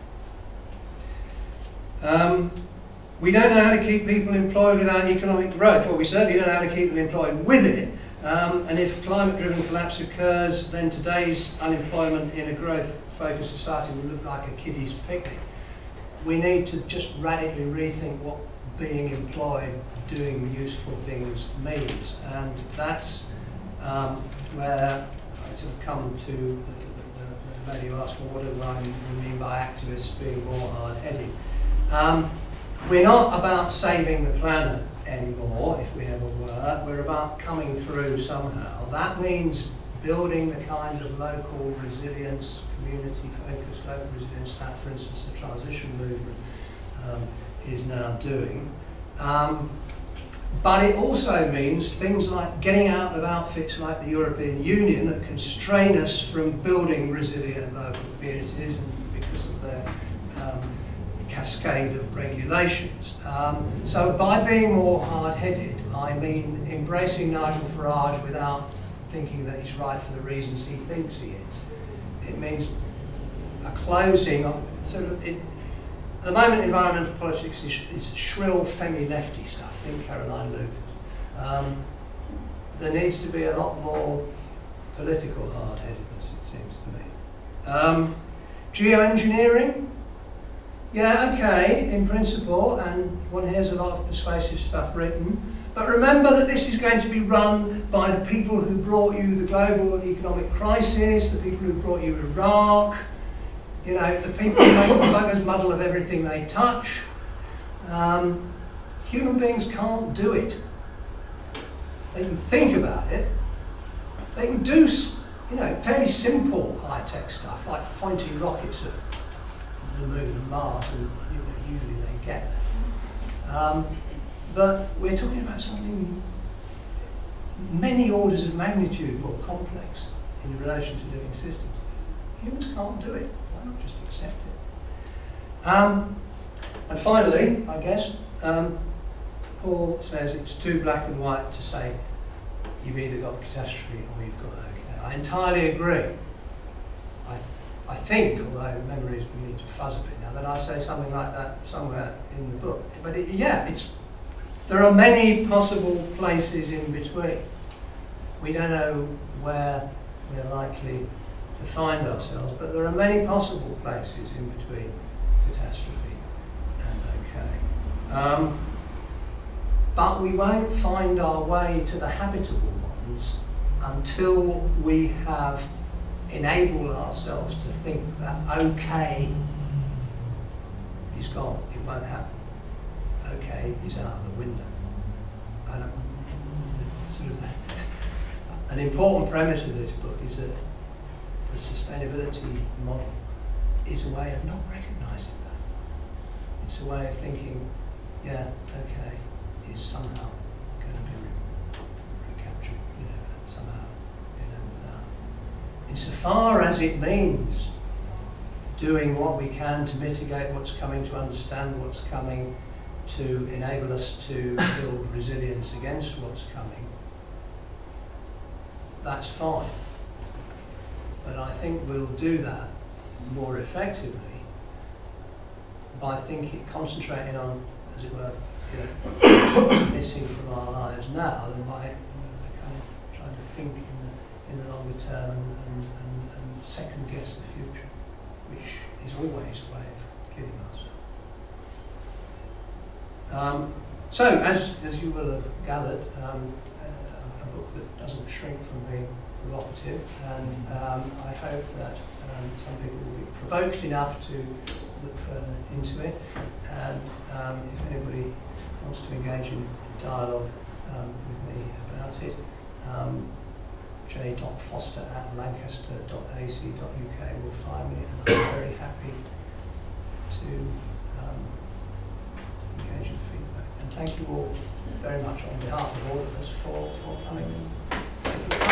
We don't know how to keep people employed without economic growth. Well, we certainly don't know how to keep them employed with it. And if climate-driven collapse occurs, then today's unemployment in a growth-focused society will look like a kiddie's picnic. We need to just radically rethink what being employed, doing useful things means. And that's where I sort of come to the lady who asked, well, what do I mean by activists being more hard-headed? We're not about saving the planet anymore, if we ever were. We're about coming through somehow. That means building the kind of local resilience, community-focused local resilience that, for instance, the transition movement is now doing. But it also means things like getting out of outfits like the European Union that constrain us from building resilient local communities because of their cascade of regulations. So by being more hard-headed, I mean embracing Nigel Farage without thinking that he's right for the reasons he thinks he is. It means a closing of sort of at the moment environmental politics is shrill femi-lefty stuff. Think Caroline Lucas. There needs to be a lot more political hard-headedness, it seems to me. Geoengineering. Yeah, okay, in principle, and one hears a lot of persuasive stuff written, but remember that this is going to be run by the people who brought you the global economic crisis, the people who brought you Iraq, you know, the people who make the bugger's muddle of everything they touch. Human beings can't do it. They can think about it. They can do, you know, fairly simple high-tech stuff, like pointing rockets at the moon and Mars, and you know, usually they get there. But we're talking about something many orders of magnitude more complex in relation to living systems. Humans can't do it. Why not just accept it? And finally, I guess, Paul says it's too black and white to say you've either got catastrophe or you've got okay. I entirely agree. I think, although memories we need to fuzz a bit now, that I say something like that somewhere in the book. But there are many possible places in between. We don't know where we're likely to find ourselves, but there are many possible places in between catastrophe and okay. But we won't find our way to the habitable ones until we have enable ourselves to think that okay is gone, it won't happen. Okay is out of the window. And sort of an important premise of this book is that the sustainability model is a way of not recognising that. It's a way of thinking, yeah, okay, is somehow going to be recaptured, you know, somehow. Insofar as it means doing what we can to mitigate what's coming, to understand what's coming, to enable us to build resilience against what's coming, that's fine. But I think we'll do that more effectively by concentrating on, as it were, you know, what's missing from our lives now than by think in the longer term and second guess the future, which is always a way of killing ourselves. So, as you will have gathered, a book that doesn't shrink from being provocative, and I hope that some people will be provoked enough to look further into it, and if anybody wants to engage in dialogue with me about it, j.foster@lancaster.ac.uk will find me, and I'm very happy to engage in feedback. And thank you all very much on behalf of all of us for coming. Thank you.